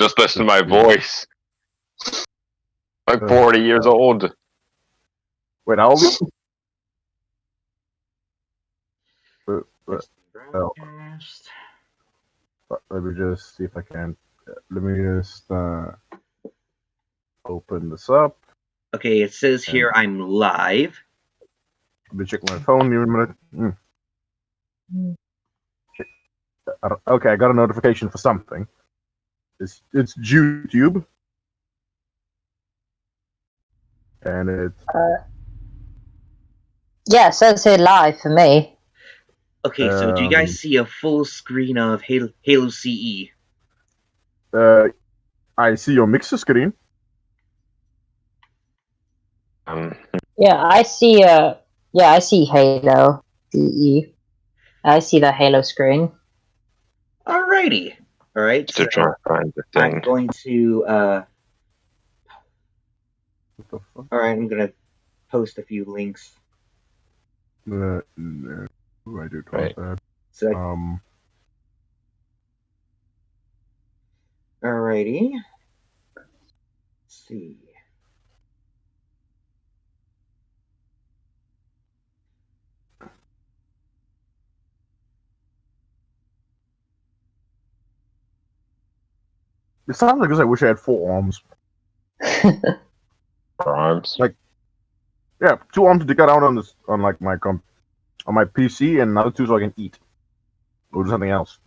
Just listen to my voice. Like 40 years old. Wait, how old are you? Let me just see if I can. Let me just open this up. Okay, it says here I'm live. Let me check my phone. Give me a minute. Okay, I got a notification for something. It's YouTube, and it's yeah, it says here live for me. Okay, so do you guys see a full screen of Halo CE? I see your mixer screen. Yeah, I see. I see Halo CE. I see the Halo screen. Alrighty. All right. To try to find the thing. I'm going to. All right, I'm gonna post a few links. No, I do right. That. So, alrighty. Let's see. It sounds like I wish I had 4 arms. 4 arms? Like, yeah, 2 arms to get out on this, on like my on my PC, and another 2 so I can eat or do something else.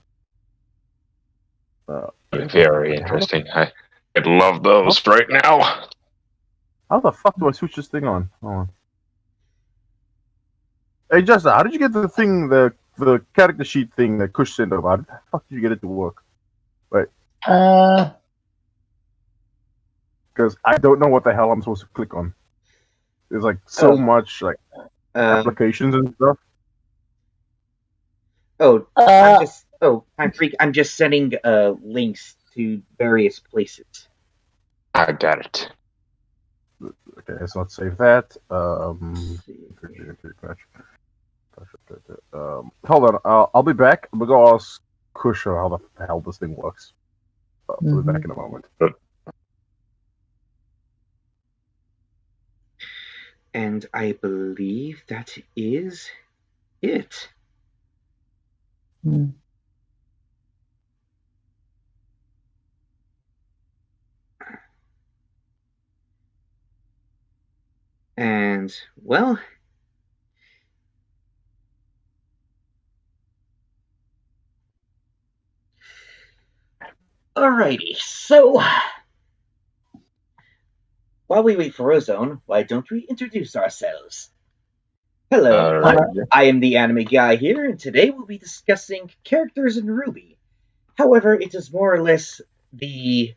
Very interesting. I'd love those right now. How the fuck do I switch this thing on? Hold on. Hey, Justin, how did you get the thing, the character sheet thing that Kush sent over? How the fuck did you get it to work? Wait. Because I don't know what the hell I'm supposed to click on. There's like so much like applications and stuff. I'm just sending links to various places. I got it. Okay, let's not save that. Hold on, I'll be back. We'll go ask Kush how the hell this thing works. I'll be back in a moment. And I believe that is it. And, well, alrighty, so while we wait for Ozone, why don't we introduce ourselves? Hello, I am the anime guy here, and today we'll be discussing characters in RWBY. However, it is more or less the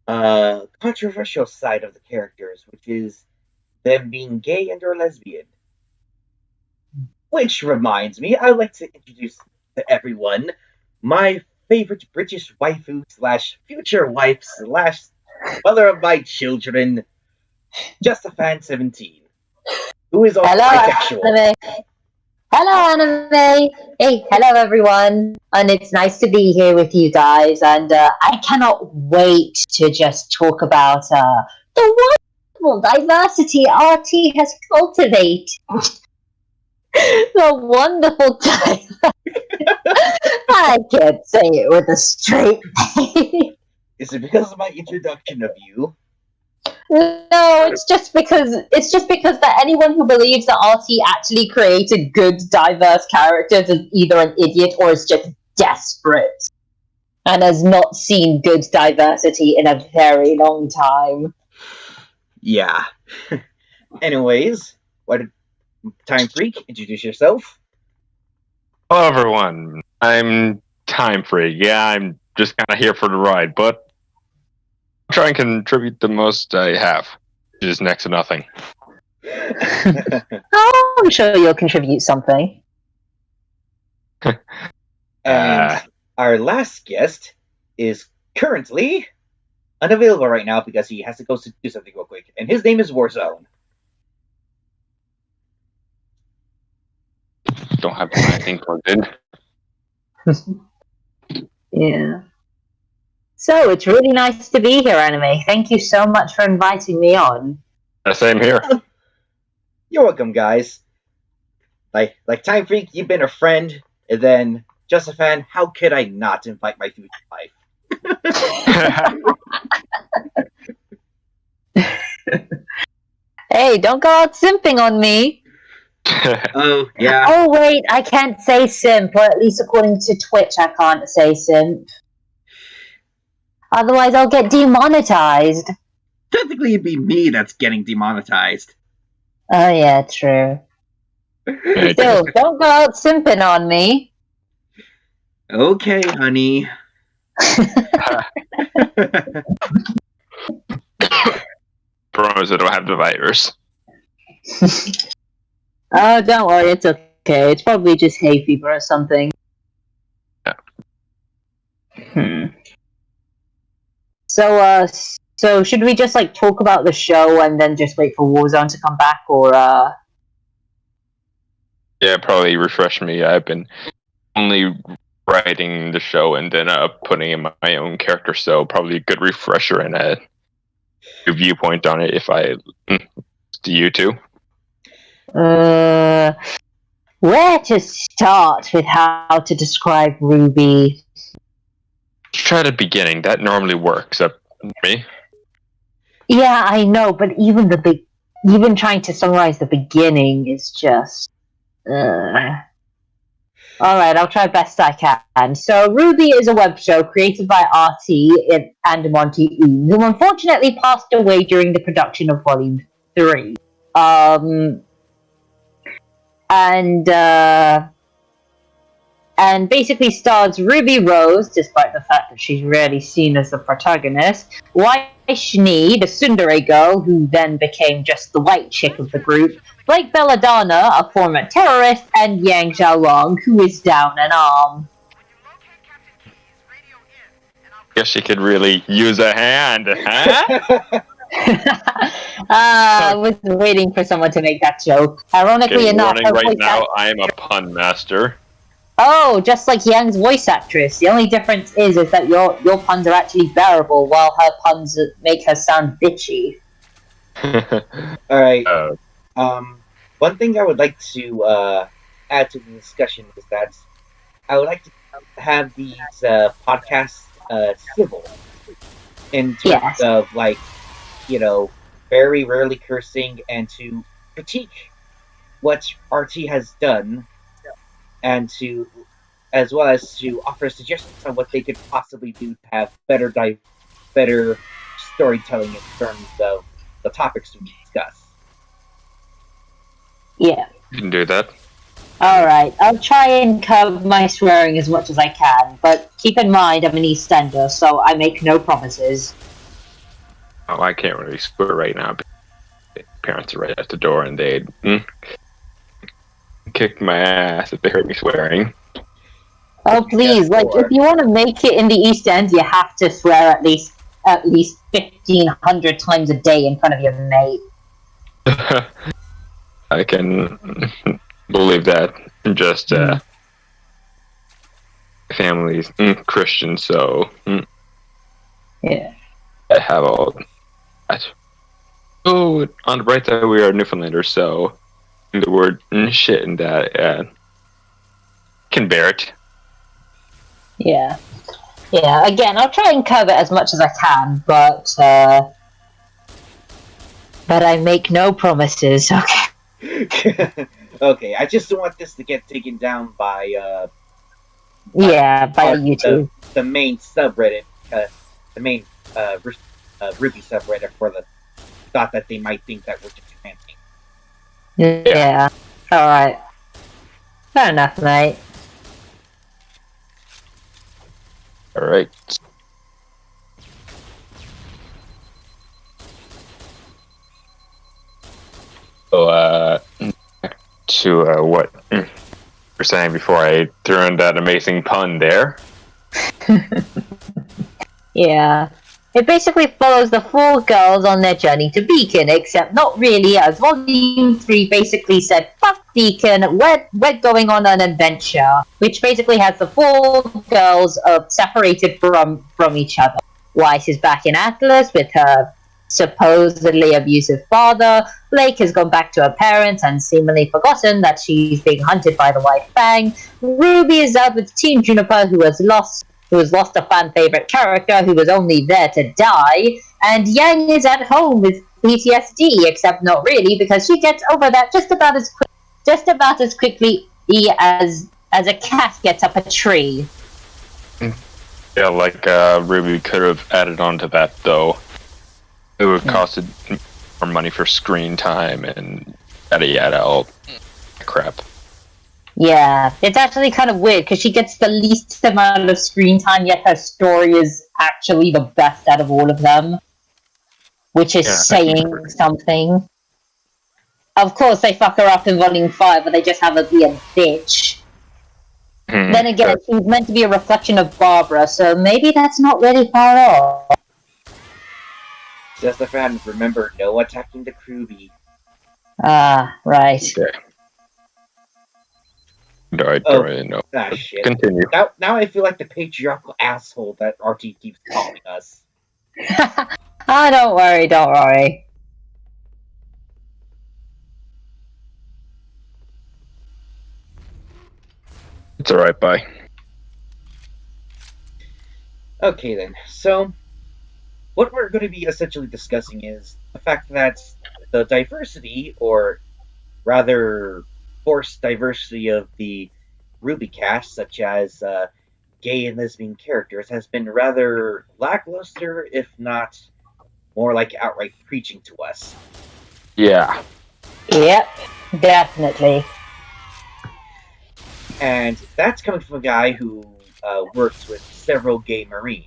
controversial side of the characters, which is them being gay and or lesbian. Which reminds me, I'd like to introduce to everyone my favorite British waifu / future wife / mother of my children, JustAFan17, who is also bisexual. Anime. Hello, Anime. Hey, hello, everyone. And it's nice to be here with you guys. And I cannot wait to just talk about the wonderful diversity RT has cultivated. The wonderful diversity. I can't say it with a straight face. Is it because of my introduction of you? No, it's just because that anyone who believes that RT actually created good, diverse characters is either an idiot or is just desperate and has not seen good diversity in a very long time. Yeah. Anyways, Time Freak, introduce yourself. Hello, everyone. I'm Time Freak. Yeah, I'm just kind of here for the ride, but I'll try and contribute the most I have, which is next to nothing. Oh, I'm sure you'll contribute something. And our last guest is currently unavailable right now because he has to go do something real quick, and his name is Warzone. Don't have anything plugged in. Yeah. So, it's really nice to be here, Anime. Thank you so much for inviting me on. Same here. You're welcome, guys. Like Time Freak, you've been a friend, and then just a fan. How could I not invite my future wife? Hey, don't go out simping on me. Oh, yeah. Oh, wait, I can't say simp, or at least according to Twitch, I can't say simp. Otherwise, I'll get demonetized. Technically, it'd be me that's getting demonetized. Oh, yeah, true. Still, don't go out simping on me. Okay, honey. Promise I don't have the virus. Oh, don't worry, it's okay. It's probably just hay fever or something. Yeah. So should we just like talk about the show and then just wait for Warzone to come back, or Yeah, probably refresh me. I've been only writing the show and then putting in my own character, so probably a good refresher and a viewpoint on it if I to you two. Where to start with how to describe RWBY? Try the beginning. That normally works. Me. Yeah, I know, but even even trying to summarize the beginning is just. Alright, I'll try best I can. So, RWBY is a web show created by RT and Monty Oon, who unfortunately passed away during the production of Volume 3. And basically stars Ruby Rose, despite the fact that she's rarely seen as the protagonist, Vaishni, the tsundere girl, who then became just the white chick of the group, Blake Belladonna, a former terrorist, and Yang Xiaolong, who is down an arm. Guess she could really use a hand, huh? I was waiting for someone to make that joke. Ironically enough, her right voice now, I am a pun master. Oh, just like Yang's voice actress. The only difference is that your puns are actually bearable, while her puns make her sound bitchy. Alright. One thing I would like to add to the discussion is that I would like to have these podcasts civil in terms of, like, you know, very rarely cursing and to critique what RT has done, and to, as well as to offer suggestions on what they could possibly do to have better storytelling in terms of the topics we discuss. Yeah. You can do that. Alright, I'll try and curb my swearing as much as I can, but keep in mind I'm an Eastender, so I make no promises. Oh, I can't really swear right now. Parents are right at the door and they'd kick my ass if they heard me swearing. Oh please, like if you want to make it in the East End, you have to swear at least 1,500 times a day in front of your mate. I can believe that. Just family's Christian, so yeah. I have all that. Oh, on the bright side, we are Newfoundlanders, so the word shit and that can bear it. Yeah. Yeah, again, I'll try and curb it as much as I can, but I make no promises, okay? Okay, I just don't want this to get taken down by by YouTube. The main subreddit, the main RWBY subreddit, for the thought that they might think that we're just ranting. Yeah. Alright. Fair enough, mate. Alright. So, back to what you were saying before I threw in that amazing pun there. Yeah. It basically follows the four girls on their journey to Beacon, except not really, as Volume 3 basically said, fuck Beacon, we're going on an adventure, which basically has the four girls separated from each other. Weiss is back in Atlas with her supposedly abusive father. Blake has gone back to her parents and seemingly forgotten that she's being hunted by the White Fang. Ruby is out with Team Juniper, who has lost a fan favorite character who was only there to die. And Yang is at home with PTSD, except not really, because she gets over that just about as quickly as a cat gets up a tree. Yeah, like Ruby could have added on to that though. It would have costed more money for screen time and yada all crap. Yeah, it's actually kind of weird because she gets the least amount of screen time, yet her story is actually the best out of all of them, which is saying something. Of course, they fuck her up in Volume 5, but they just have her be a bitch. Then again, she's meant to be a reflection of Barbara, so maybe that's not really far off. Just a fan, remember, no attacking the crewbie. Ah, right. Okay. No. Ah, shit. Continue. Now I feel like the patriarchal asshole that RT keeps calling us. Don't worry. It's alright, bye. Okay then, so what we're going to be essentially discussing is the fact that the diversity, or rather forced diversity of the RWBY cast, such as gay and lesbian characters, has been rather lackluster, if not more like outright preaching to us. Yeah. Yep, definitely. And that's coming from a guy who works with several gay Marines.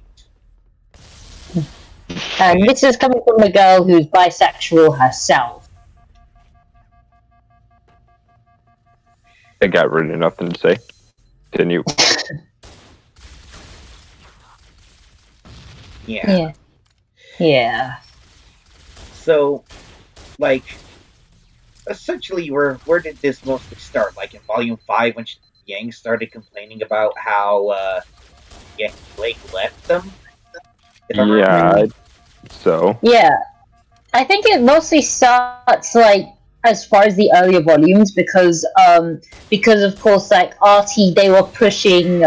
And this is coming from a girl who's bisexual herself. I got really nothing to say. Continue. Yeah. So, like, essentially, where did this mostly start? Like in Volume 5, when Yang started complaining about how Blake left them? Yeah, so. Yeah. I think it mostly starts, like, as far as the earlier volumes, because of course, like, RT, they were pushing,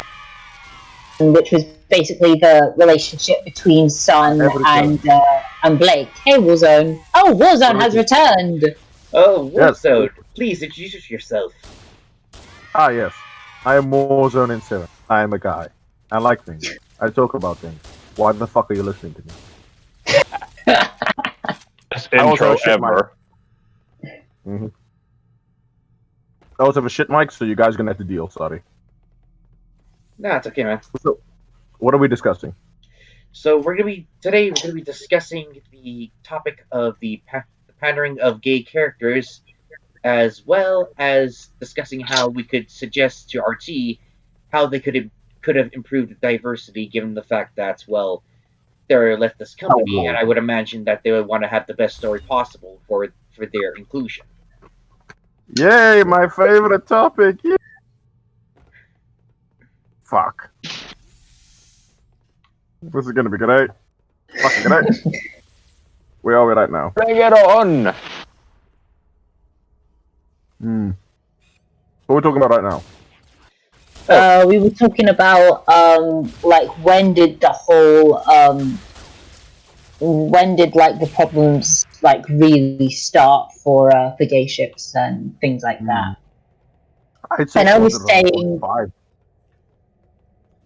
which was basically the relationship between Sun and Blake. Hey, Warzone. Oh, Warzone has returned! Oh, Warzone, please introduce yourself. Ah, yes. I am Warzone in 7. I am a guy. I like things. I talk about things. Why the fuck are you listening to me? Best intro ever. I also have a shit mic, so you guys are gonna have to deal. Sorry. Nah, it's okay, man. So, what are we discussing? So we're gonna be discussing the topic of the pandering of gay characters, as well as discussing how we could suggest to RT how they could have improved diversity, given the fact that, well, they're a leftist company, and I would imagine that they would want to have the best story possible for their inclusion. Yay, my favorite topic! Yeah. Fuck. This is gonna be great. Fucking great. Where are we right now? Bring it on! What are we talking about right now? We were talking about, like, when did the problems, like, really start for gay ships and things like that? I'd say and I was saying...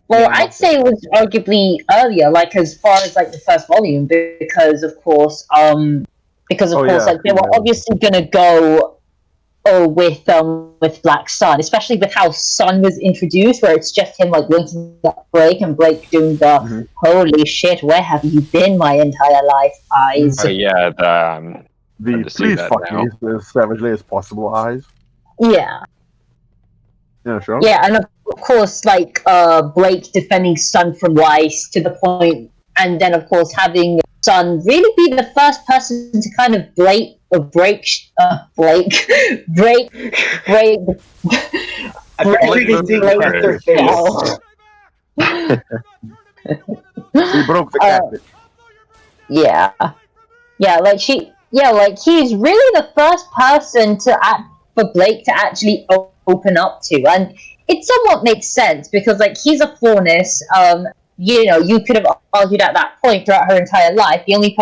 Well, I'd say it was arguably earlier, like, as far as, like, the first volume, because of course, like, they were obviously gonna go with Black Sun, especially with how Sun was introduced, where it's just him, like, winking at Blake, and Blake doing the holy shit, where have you been my entire life eyes. Oh, yeah, the please fuck me as savagely as possible eyes. Yeah. Yeah, sure. Yeah, and of course, like, Blake defending Sun from Weiss to the point, and then, of course, having Sun really be the first person to kind of break. I'm pretty sure they think their face. He broke the cat. Yeah. Yeah, like he's really the first person for Blake to actually open up to, and it somewhat makes sense because like he's a Faunus. You could have argued at that point throughout her entire life, the only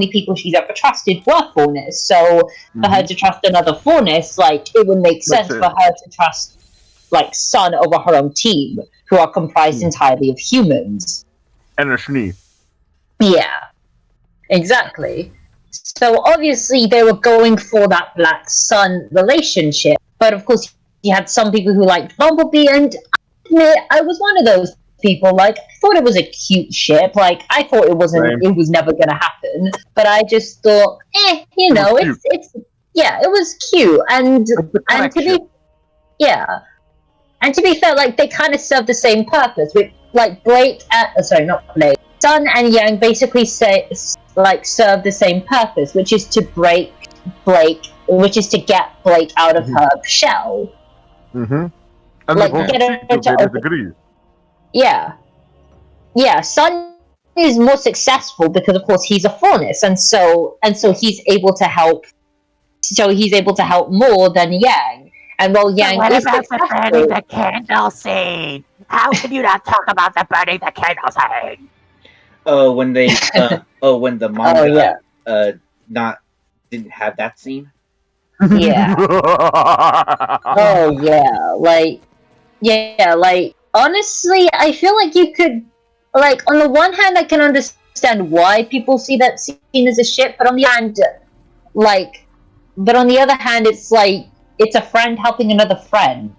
people she's ever trusted were Faunus. So for her to trust another Faunus, like it would make sense for her to trust like Sun over her own team, who are comprised entirely of humans. And a Schnee. Yeah. Exactly. So obviously they were going for that Black Sun relationship, but of course you had some people who liked Bumblebee, and I was one of those people. Like, I thought it was a cute ship. Like, I thought it was never gonna happen, but I just thought, it was cute, and to be fair, like they kind of serve the same purpose. With like Sun and Yang basically serve the same purpose, which is to break Blake, which is to get Blake out of her shell. And like get her to agree. Yeah. Sun is more successful because, of course, he's a Faunus, and so he's able to help. So he's able to help more than Yang. And while Yang what is about successful, the burning the candle scene? How can you not talk about the burning the candle scene? When the manga didn't have that scene. Yeah. Like honestly, I feel like you could, like, on the one hand, I can understand why people see that scene as a ship, but on the other hand, it's like it's a friend helping another friend.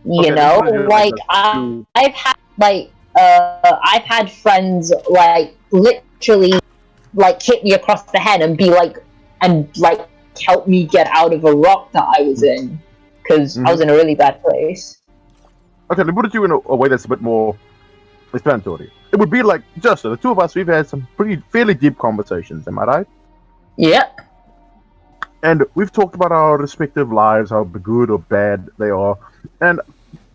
You know, like I've had friends like literally like hit me across the head and be like help me get out of a rock that I was in because I was in a really bad place. Okay, let me put it to you in a way that's a bit more explanatory. It would be like, Justin, the two of us, we've had some fairly deep conversations, am I right? Yep. And we've talked about our respective lives, how good or bad they are, and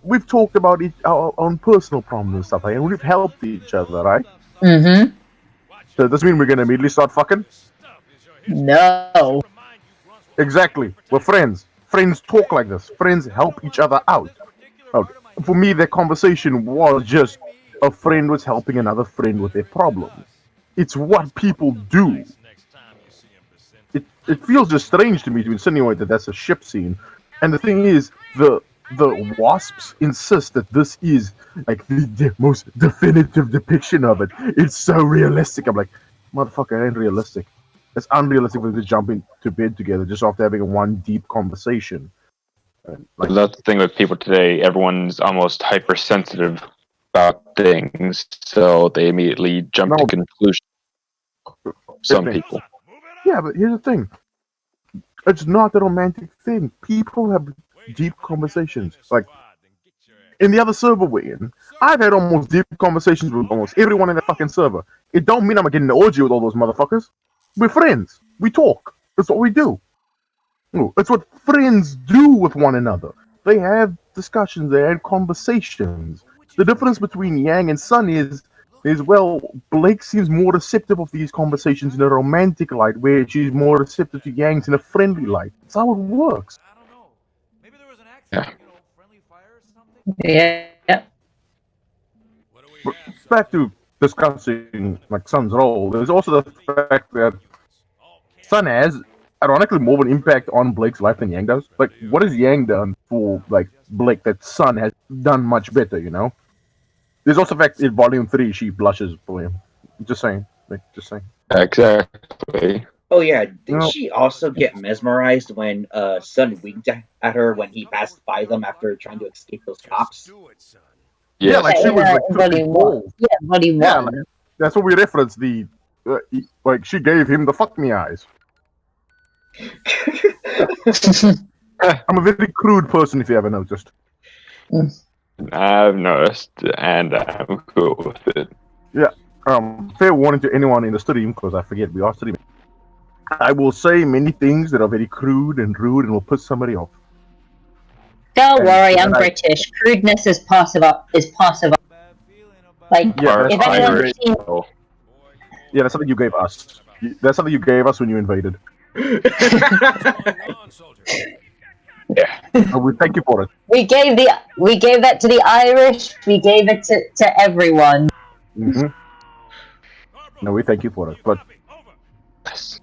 we've talked about our own personal problems and stuff, and we've helped each other, right? Mm-hmm. So does this mean we're going to immediately start fucking? No. Exactly. We're friends. Friends talk like this. Friends help each other out. For me, the conversation was just a friend was helping another friend with their problem. It's what people do. It feels just strange to me to insinuate that that's a ship scene. And the thing is, the Wasps insist that this is like the most definitive depiction of it. It's so realistic. I'm like, motherfucker, it ain't realistic. It's unrealistic for them to jump into bed together just after having one deep conversation. Like, that's the thing with people today. Everyone's almost hypersensitive about things, so they immediately jump to conclusions. Some people. Yeah, but here's the thing. It's not a romantic thing. People have deep conversations. Like, in the other server we're in, I've had almost deep conversations with almost everyone in that fucking server. It don't mean I'm getting an orgy with all those motherfuckers. We're friends. We talk. That's what we do. It's what friends do with one another. They have discussions, they have conversations. The difference between Yang and Sun is well, Blake seems more receptive of these conversations in a romantic light, where she's more receptive to Yang's in a friendly light. That's how it works. I don't know. Maybe there was an accident, friendly fire or something? Yeah. But back to discussing like Sun's role, there's also the fact that Sun has ironically more of an impact on Blake's life than Yang does. Like, what has Yang done for like Blake that Sun has done much better, you know? There's also the fact in Volume 3 she blushes for him. Just saying. Exactly. Oh yeah, didn't she also get mesmerized when Sun winked at her when he passed by them after trying to escape those cops? Yeah, like she was like Volume 1. Yeah, Volume 1. Yeah, like, that's what we referenced. Like she gave him the fuck me eyes. I'm a very crude person, if you ever noticed. I've noticed, and I'm cool with it. Yeah. Fair warning to anyone in the stream, because I forget we are streaming. I will say many things that are very crude and rude and will piss somebody off. Don't worry, I'm British. Crudeness is possible. Like, Yeah, if that's anyone's Irish. seen, Oh, Yeah, that's something you gave us. That's something you gave us when you invaded. yeah. And we thank you for it. we gave that to the Irish. We gave it to everyone. Mm-hmm. No, we thank you for it. But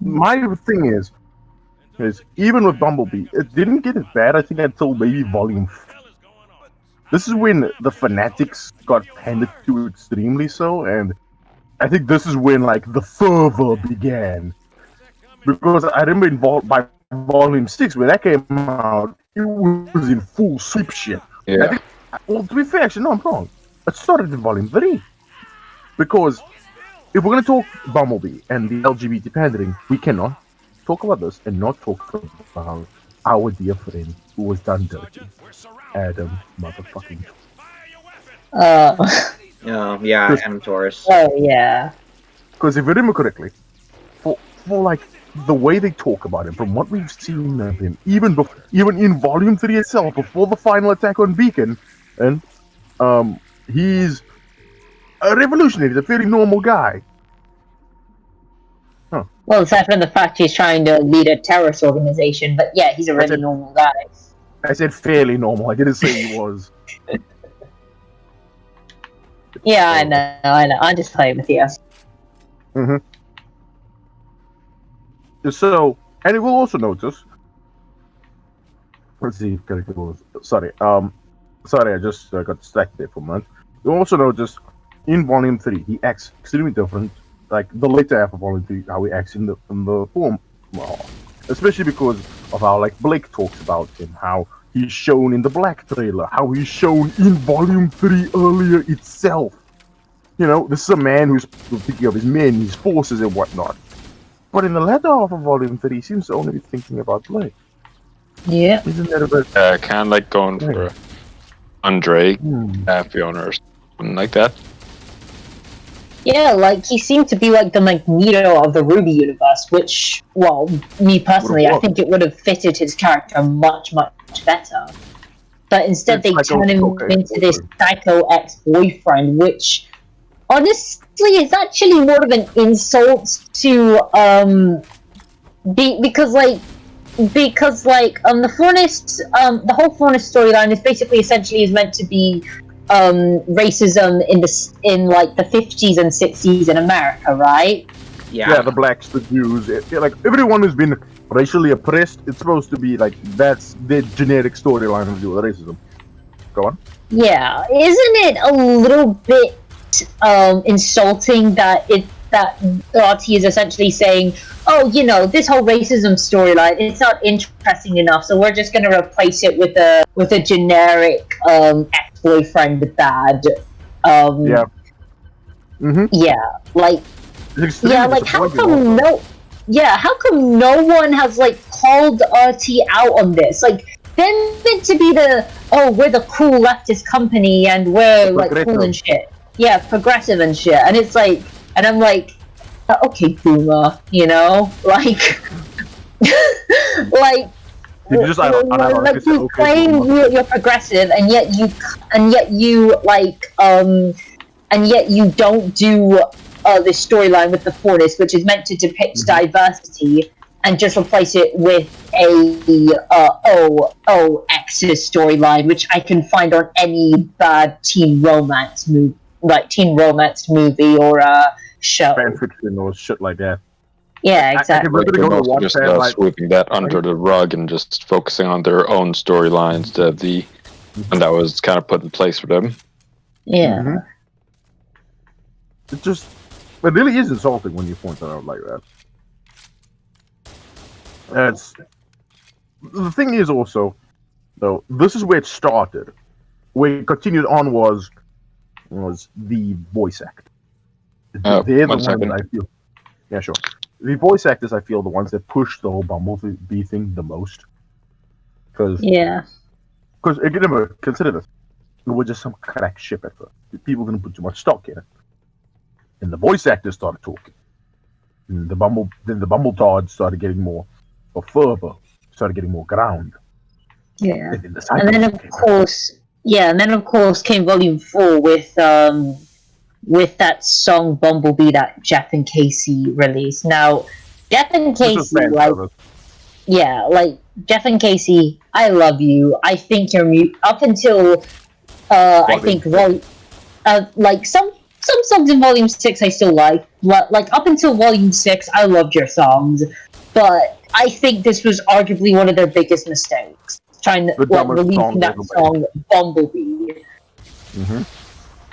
my thing is even with Bumblebee, it didn't get as bad, I think, until maybe volume. This is when the fanatics got handed to extremely so, and I think this is when like the fervor began. Because I remember involved by volume 6 when that came out, it was in full sweep shit. Yeah. I think, well, to be fair, actually, no, I'm wrong. It started in volume 3. Because if we're going to talk Bumblebee and the LGBT pandering, we cannot talk about this and not talk about our dear friend who was done dirty. Adam motherfucking. Oh, yeah, Adam Taurus. Oh, yeah. Because if you remember correctly, for like the way they talk about him, from what we've seen of him, even in Volume 3 itself, before the final attack on Beacon, and he's a revolutionary, he's a very normal guy. Well, aside from the fact he's trying to lead a terrorist organization, but yeah, he's a really normal guy. I said fairly normal, I didn't say he was. Yeah, I know. I'm just playing with you. Mm-hmm. So, and you will also notice. Let's see. Sorry. Sorry, I just got distracted there for a moment. You also notice in Volume 3, he acts extremely different. Like the later half of Volume 3, how he acts in the form, especially because of how like Blake talks about him, how he's shown in the Black trailer, how he's shown in Volume 3 earlier itself. You know, this is a man who's thinking of his men, his forces, and whatnot. But in the latter half of Volume 3, he seems to only be thinking about Blake. Yeah. Isn't that a bit... Kind of like going for Andre, Fiona, or something like that. Yeah, like, he seemed to be like the Magneto of the RWBY universe, which, well, me personally, I think it would have fitted his character much, much better. But instead they turn him into this psycho ex-boyfriend, which, honestly, is actually more of an insult to, because the Fornest, the whole Fornest storyline is basically essentially is meant to be racism in like the 50s and 60s in America, right? Yeah, the blacks, the Jews, like everyone who's been racially oppressed, it's supposed to be like that's their generic storyline of racism. Go on. Yeah, isn't it a little bit insulting that RT is essentially saying, oh, you know, this whole racism storyline, it's not interesting enough, so we're just gonna replace it with a generic ex-boyfriend bad. Yeah. Mm-hmm. Yeah, like how come no one has like called RT out on this? Like, they're meant to be we're the cool leftist company and we're like cool and shit. Yeah, progressive and shit. And it's like, and I'm like, okay, boomer, you know, like, like. You claim you're progressive, and yet you don't do this storyline with the Fornest, which is meant to depict diversity, and just replace it with a exes storyline, which I can find on any bad teen romance movie or show. Fanfiction or shit like that. Yeah, exactly. Like they're just sweeping that under the rug and just focusing on their own storylines and that was kind of put in place for them. Yeah. Mm-hmm. It really is insulting when you point that out like that. The thing is also, though, this is where it started. Where it continued on was the voice act. They're the ones that I feel. Yeah, sure. The voice actors, I feel, the ones that push the whole Bumblebee thing the most. Because remember, consider this. It was just some crack ship at first. People didn't put too much stock in it. And the voice actors started talking. And the Bumbletards started getting more fervor, started getting more ground. Yeah. And then of course came Volume 4 with with that song Bumblebee that Jeff and Casey released. Now, Jeff and Casey, Jeff and Casey, I love you. I think you're up until I think some songs in Volume 6 I still like. Like up until Volume 6, I loved your songs, but I think this was arguably one of their biggest mistakes. Trying to releasing that song Bumblebee. Mm-hmm.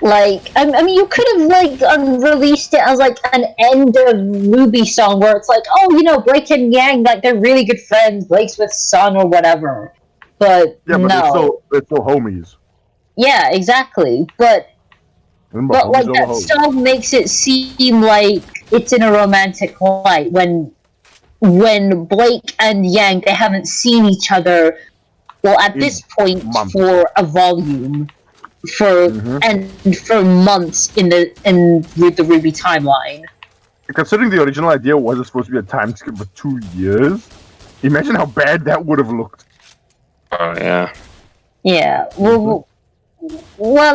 Like, I mean, you could have released it as like an end of RWBY song where it's like, oh, Blake and Yang, like they're really good friends, Blake's with Sun or whatever. But no, it's still homies. Yeah, exactly. But like that song makes it seem like it's in a romantic light when Blake and Yang, they haven't seen each other. Well, at this point, for a volume, for months with the RWBY timeline. Considering the original idea was supposed to be a time skip for 2 years, imagine how bad that would have looked. Oh yeah. Yeah. Well,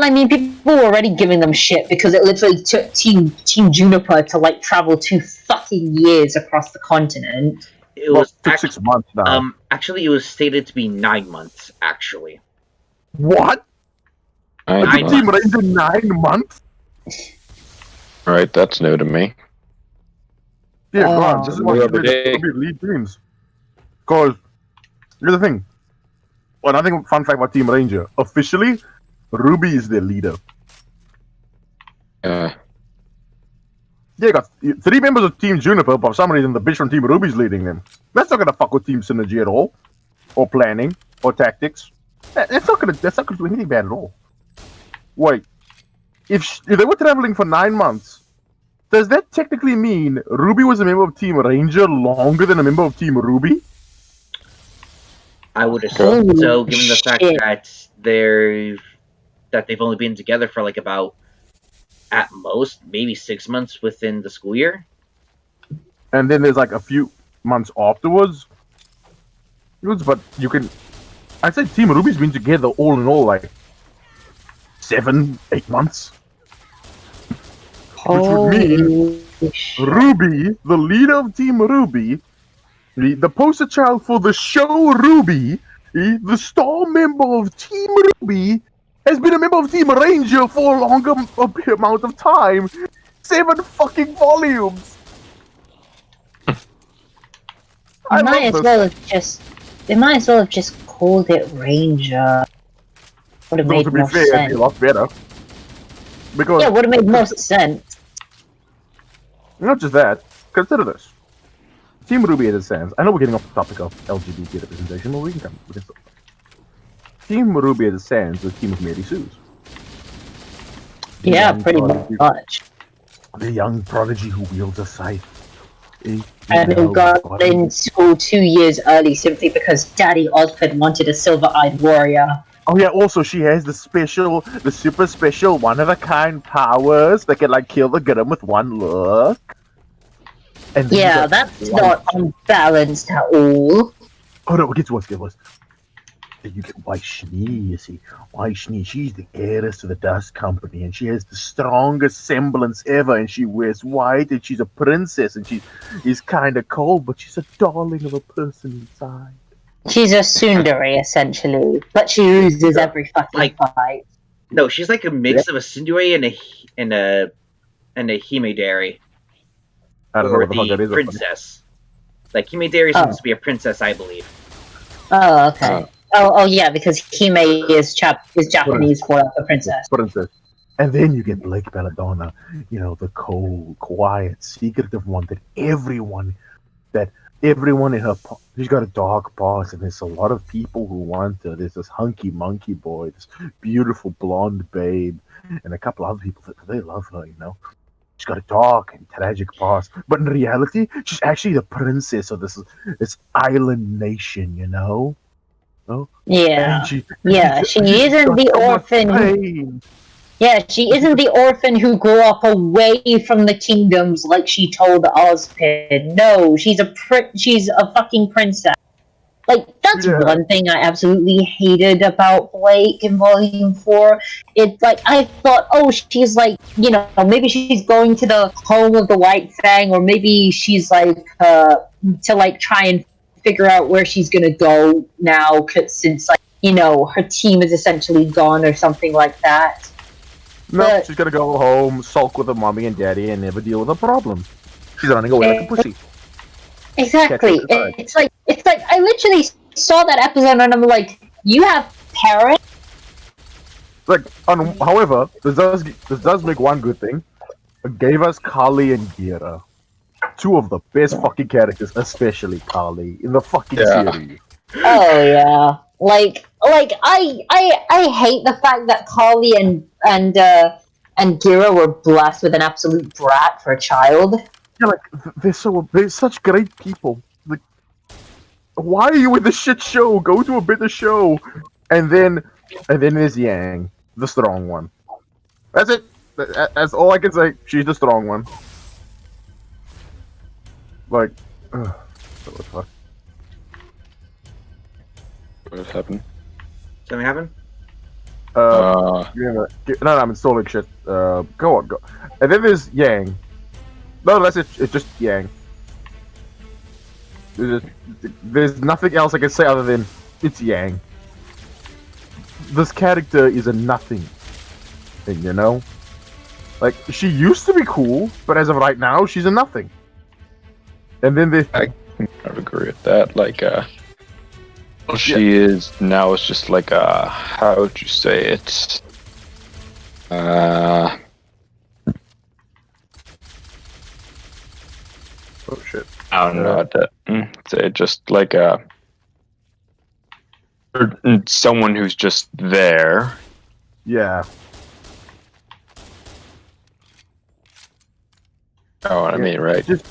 I mean, people were already giving them shit because it literally took Team Juniper to travel 2 fucking years across the continent. It was 6 months now. Actually, it was stated to be 9 months. Actually. What? 9 Team Ranger 9 months? Right, that's new to me. Yeah, go on. This is why you be lead teams. Because here's the thing. Well, another fun fact about Team Ranger. Officially, RWBY is their leader. Yeah, you got 3 members of Team Juniper, but for some reason the bitch from Team RWBY is leading them. That's not gonna fuck with team synergy at all, or planning, or tactics. That's not gonna do anything bad at all. Wait, if they were traveling for 9 months, does that technically mean RWBY was a member of Team Ranger longer than a member of Team RWBY? I would assume so, given the fact that they've only been together for about, at most, maybe 6 months within the school year. And then there's a few months afterwards. But I'd say Team RWBY's been together all in all 7-8 months. Which would mean RWBY, the leader of Team RWBY, the poster child for the show RWBY, the star member of Team RWBY, has been a member of Team Ranger for a longer amount of time. 7 fucking volumes. They might as well have just called it Ranger. Would have made more sense. It'd be a lot better. Because would have made more sense. Not just that. Consider this. Team RWBY as it stands. I know we're getting off the topic of LGBT representation, but we can still. Team RWBY as it stands is a team of Mary Sues. Yeah, pretty much. The young prodigy who wields a scythe. And who got in school 2 years early simply because Daddy Ozpin wanted a silver-eyed warrior. Oh yeah, also she has the super special, one-of-a-kind powers that can kill the Grim with one look. And yeah, that's not unbalanced at all. Oh no, it gets worse. You get White Schnee, you see. White Schnee, she's the heiress to the Dust Company, and she has the strongest semblance ever, and she wears white, and she's a princess, and she's kind of cold, but she's a darling of a person inside. She's a tsundere, essentially, but she loses every fucking fight. No, she's like a mix of a tsundere and a himedari. I don't know what the fuck that is. Princess. Himedari is supposed to be a princess, I believe. Oh, okay. Oh, yeah, because Hime is Japanese for a princess. And then you get Blake Belladonna, the cold, quiet, secretive one that everyone in her, she's got a dark past, and there's a lot of people who want her. There's this hunky monkey boy, this beautiful blonde babe, and a couple other people that they love her, She's got a dark and tragic past, but in reality, she's actually the princess of this island nation, Oh? Yeah. She isn't the orphan. Yeah, she isn't the orphan who grew up away from the kingdoms like she told Ozpin. No, she's a fucking princess. Like, that's Yeah. one thing I absolutely hated about Blake in Volume 4. It's like, I thought, oh, she's like, you know, maybe she's going to the home of the White Fang, or maybe she's like, to like try and figure out where she's gonna go now, since, like, you know, her team is essentially gone or something like that. No, But- she's gonna go home, sulk with her mommy and daddy, and never deal with a problem. She's running away like a pussy. Exactly. Can't take It's like I literally saw that episode and I'm like, you have parents? Like, however, this does make one good thing. It gave us Kali and Gira, two of the best fucking characters, especially Kali in the fucking series. Oh yeah. Like I hate the fact that Kali and Gira were blessed with an absolute brat for a child. Yeah, like they're such great people. Like, why are you in the shit show? Go to a better show. And then there's Yang, the strong one. That's it. That's all I can say. She's the strong one. Like, what the fuck? What happened? Something happen? No, I'm installing shit. Go on. And then there's Yang. No, that's it. It's just Yang. There's nothing else I can say other than it's Yang. This character is a nothing thing, you know? Like, she used to be cool, but as of right now, she's a nothing. And then I would agree with that. Like, what she is now is just like how would you say it? oh shit. I don't know how to say, just like someone who's just there. Yeah. Oh, what I mean, right? Just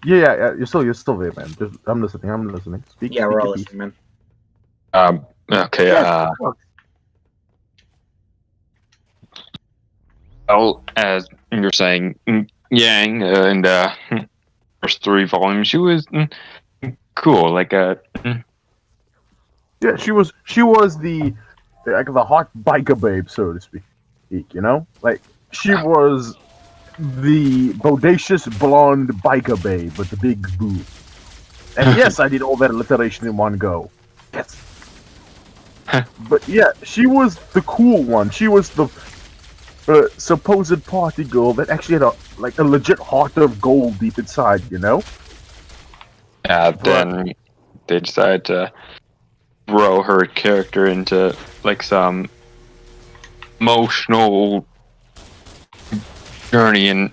yeah. You're still there, man. Just I'm listening. Speak. Yeah, we're all speak, listening, man. Okay. Yeah, Well, as you're saying, Yang in the first 3 volumes, she was cool. Like yeah, she was the hot biker babe, so to speak. You know, like she was the bodacious blonde biker babe with the big boob. And yes, I did all that alliteration in one go. Yes. But yeah, she was the cool one. She was the supposed party girl that actually had a legit heart of gold deep inside, you know? then they decided to grow her character into like some emotional journey and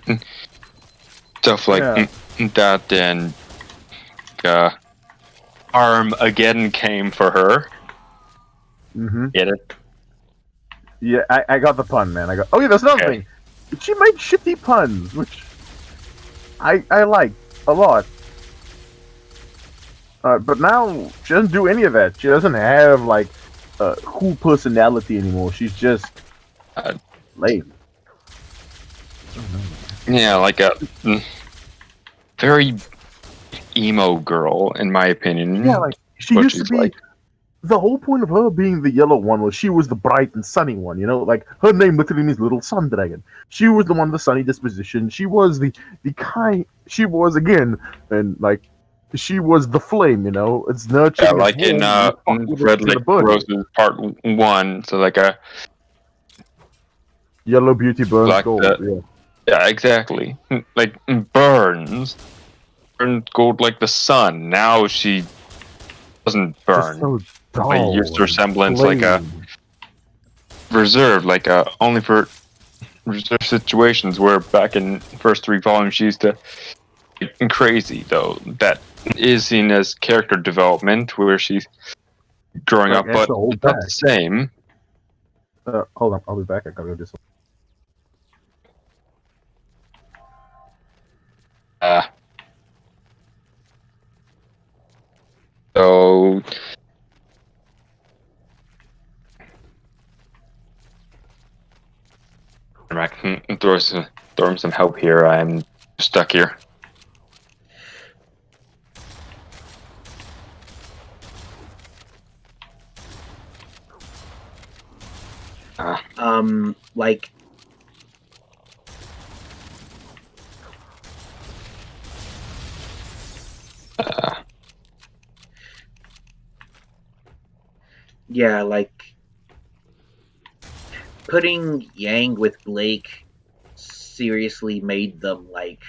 stuff like that. Then Armageddon came for her. Mm-hmm. Get it? Yeah, I got the pun, man. Oh yeah, that's another thing. She made shitty puns, which I like a lot. But now she doesn't do any of that. She doesn't have like a cool personality anymore. She's just lame. Yeah, like a very emo girl, in my opinion. Yeah, like she What used to she's be. like. The whole point of her being the yellow one was she was the bright and sunny one, you know? Like, her name literally means little sun dragon. She was the one with the sunny disposition. She was the kind... She was, again, and, like, she was the flame, you know? It's nurturing. Yeah, like in Red Lake Roses Part 1, so like a... Yellow beauty burns Black gold, yeah. Yeah, exactly. Like, burns gold like the sun. Now she doesn't burn. So dull, I used her semblance like a plain. reserved, like only for reserved situations. Where back in first 3 volumes, she used to get crazy. Though that is seen as character development, where she's growing up, but it's not the same. Hold on, I'll be back. I gotta go do something. So I can throw him some help here. I'm stuck here. Like, yeah, like putting Yang with Blake seriously made them like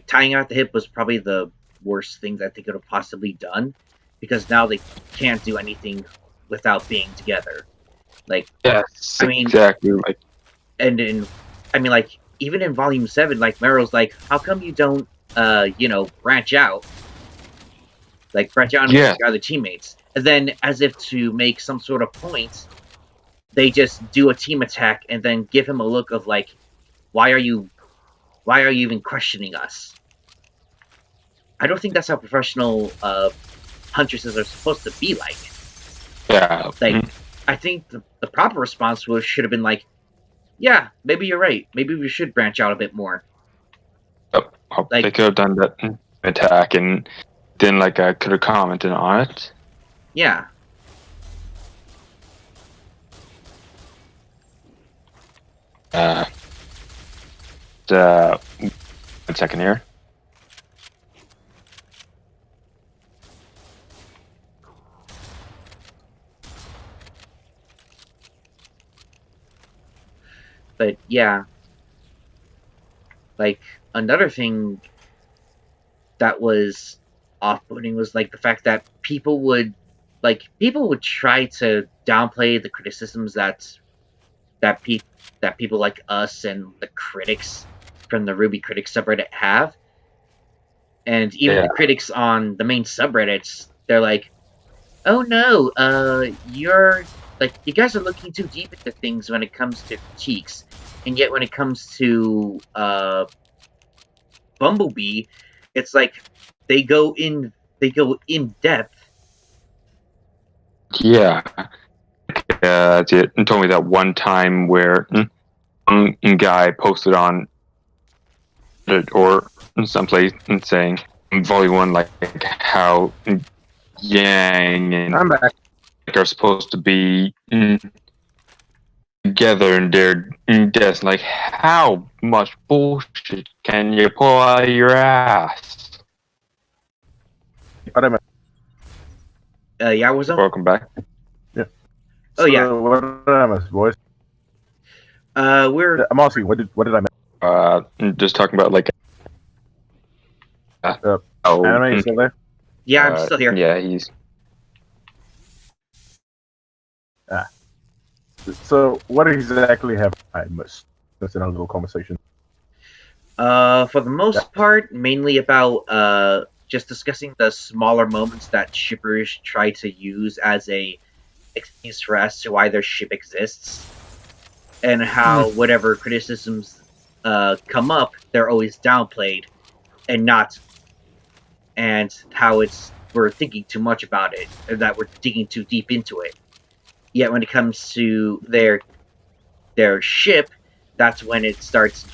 tying out the hip was probably the worst thing that they could have possibly done, because now they can't do anything without being together. Like, Yes, I mean, exactly. Like, and like even in Volume 7, like Meryl's like, how come you don't branch out? Like branch out and Yeah. your other teammates. And then as if to make some sort of point, they just do a team attack and then give him a look of like, why are you even questioning us? I don't think that's how professional huntresses are supposed to be like. yeah. Like, I think the proper response should have been like, yeah, maybe you're right. Maybe we should branch out a bit more. They could have done that attack, and then I could have commented on it. Yeah. One second here. But yeah, like another thing that was off-putting was like the fact that people would try to downplay the criticisms that people like us and the critics from the RWBY Critics subreddit have, and even the critics on the main subreddits, they're like, "Oh no, you guys are looking too deep into things when it comes to critiques, and yet when it comes to Bumblebee, it's like they go in depth." Yeah. And told me that one time where a guy posted on it or someplace and saying Volume 1 like how Yang and I'm back. are supposed to be together and they're just like, how much bullshit can you pull out of your ass? Yeah, was Welcome back. Yeah. Oh, yeah. What did I miss, boys? I'm asking, what did I miss? Just talking about Anime, you still there? Yeah, I'm still here. Yeah, he's. So, what exactly have I missed? That's in our little conversation. For the most part, mainly about just discussing the smaller moments that shippers try to use as a excuse for as to why their ship exists, and how whatever criticisms come up, they're always downplayed, and how we're thinking too much about it, or that we're digging too deep into it. Yet when it comes to their ship, that's when it starts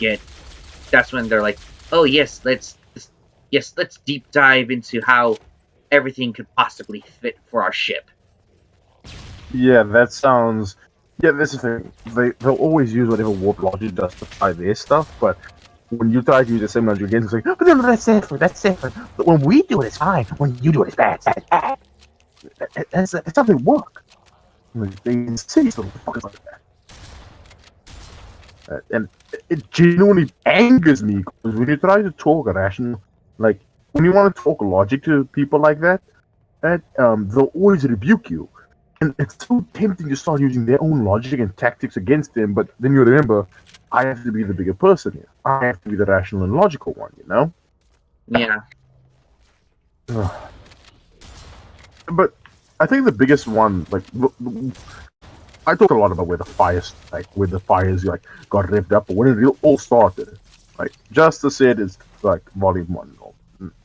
that's when they're like, oh yes, let's deep dive into how everything could possibly fit for our ship. Yeah, that sounds. Yeah, this is the thing. They'll always use whatever warp logic to justify their stuff, but when you try to use the same logic again, it's like, but no, that's different. But when we do it, it's fine. When you do it, it's bad. That's how they work. Like, they insist on fuckers like that. And it genuinely angers me, because when you try to talk rational, like, when you want to talk logic to people like that, they'll always rebuke you. And it's so tempting to start using their own logic and tactics against them, but then you remember, I have to be the bigger person here. I have to be the rational and logical one, you know? Yeah. But I think the biggest one, like, I talk a lot about where the fires got revved up, but when it all started, like, Justice said it's like Volume 1.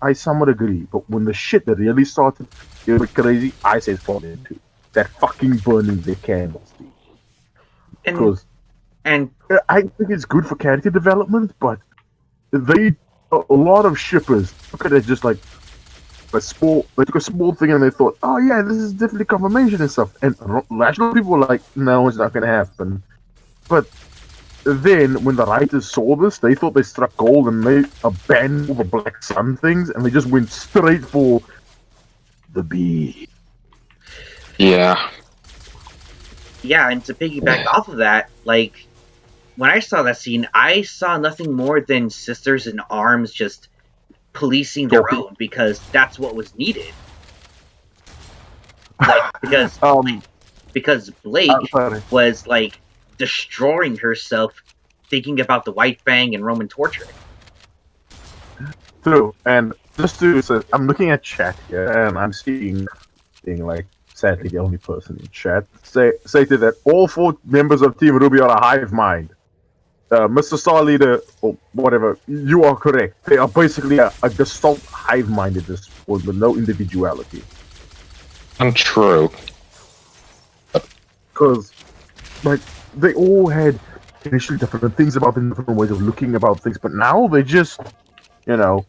I somewhat agree, but when the shit that really started getting crazy, I say it's Volume 2. That fucking burning their candles, dude. Because I think it's good for character development, but a lot of shippers look at it just like, they took a small thing and they thought, oh yeah, this is definitely confirmation and stuff. And rational people were like, no, it's not going to happen. But then, when the writers saw this, they thought they struck gold and they abandoned all the Black Sun things and they just went straight for the bee. Yeah. Yeah, and to piggyback off of that, like, when I saw that scene, I saw nothing more than Sisters in Arms just policing their own, because that's what was needed. Like, because Blake was, like, destroying herself thinking about the White Fang and Roman torture. True, and just to say, I'm looking at chat here, and I'm seeing like, sadly, the only person in chat say to that all 4 members of Team RWBY are a hive mind. Mr. Star Leader, or whatever, you are correct. They are basically a gestalt hive mind at this point with no individuality. Untrue. Because, like, they all had initially different things about them, different ways of looking about things, but now they just,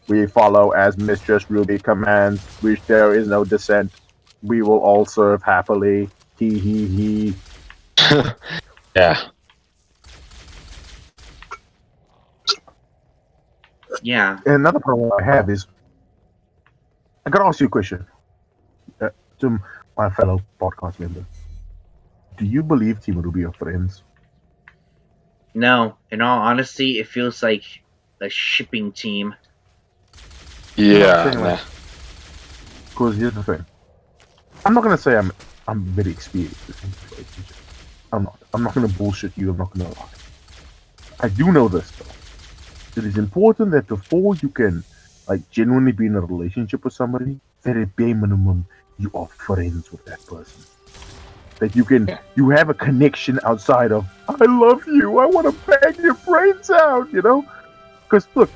we follow as Mistress RWBY commands, which there is no dissent. We will all serve happily. Hee hee hee. Yeah. Yeah. And another problem I have is, I gotta ask you a question. To my fellow podcast member. Do you believe Team RWBY are friends? No. In all honesty, it feels like a shipping team. Yeah. Because here's the thing. I'm not gonna say I'm very experienced in this relationship. I'm not. I'm not gonna bullshit you, I'm not gonna lie. I do know this though. It is important that before you can, like, genuinely be in a relationship with somebody, that at bare minimum you are friends with that person. That you have a connection outside of, I love you, I want to bang your brains out, Because look,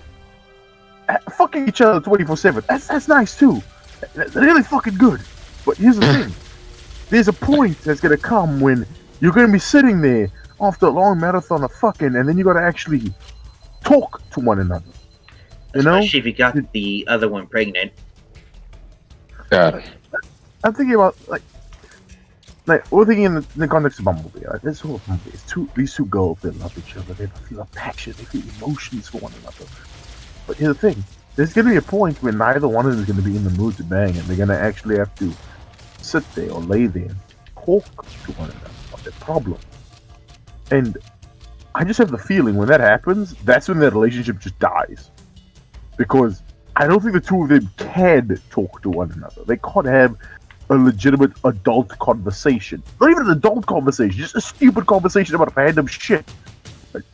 fucking each other 24/7, that's nice too. That's really fucking good. But here's the thing: there's a point that's gonna come when you're gonna be sitting there after a long marathon of fucking, and then you gotta actually talk to one another. Especially if you got the other one pregnant. Yeah. I'm thinking about like we're thinking in the context of Bumblebee. Right? This whole Bumblebee. These two girls, they love each other. They feel a passion. They feel emotions for one another. But here's the thing: there's gonna be a point where neither one of them is gonna be in the mood to bang, and they're gonna actually have to sit there or lay there and talk to one another about their problem. And I just have the feeling when that happens, that's when that relationship just dies. Because I don't think the two of them can talk to one another. They can't have a legitimate adult conversation. Not even an adult conversation, just a stupid conversation about random shit. Like,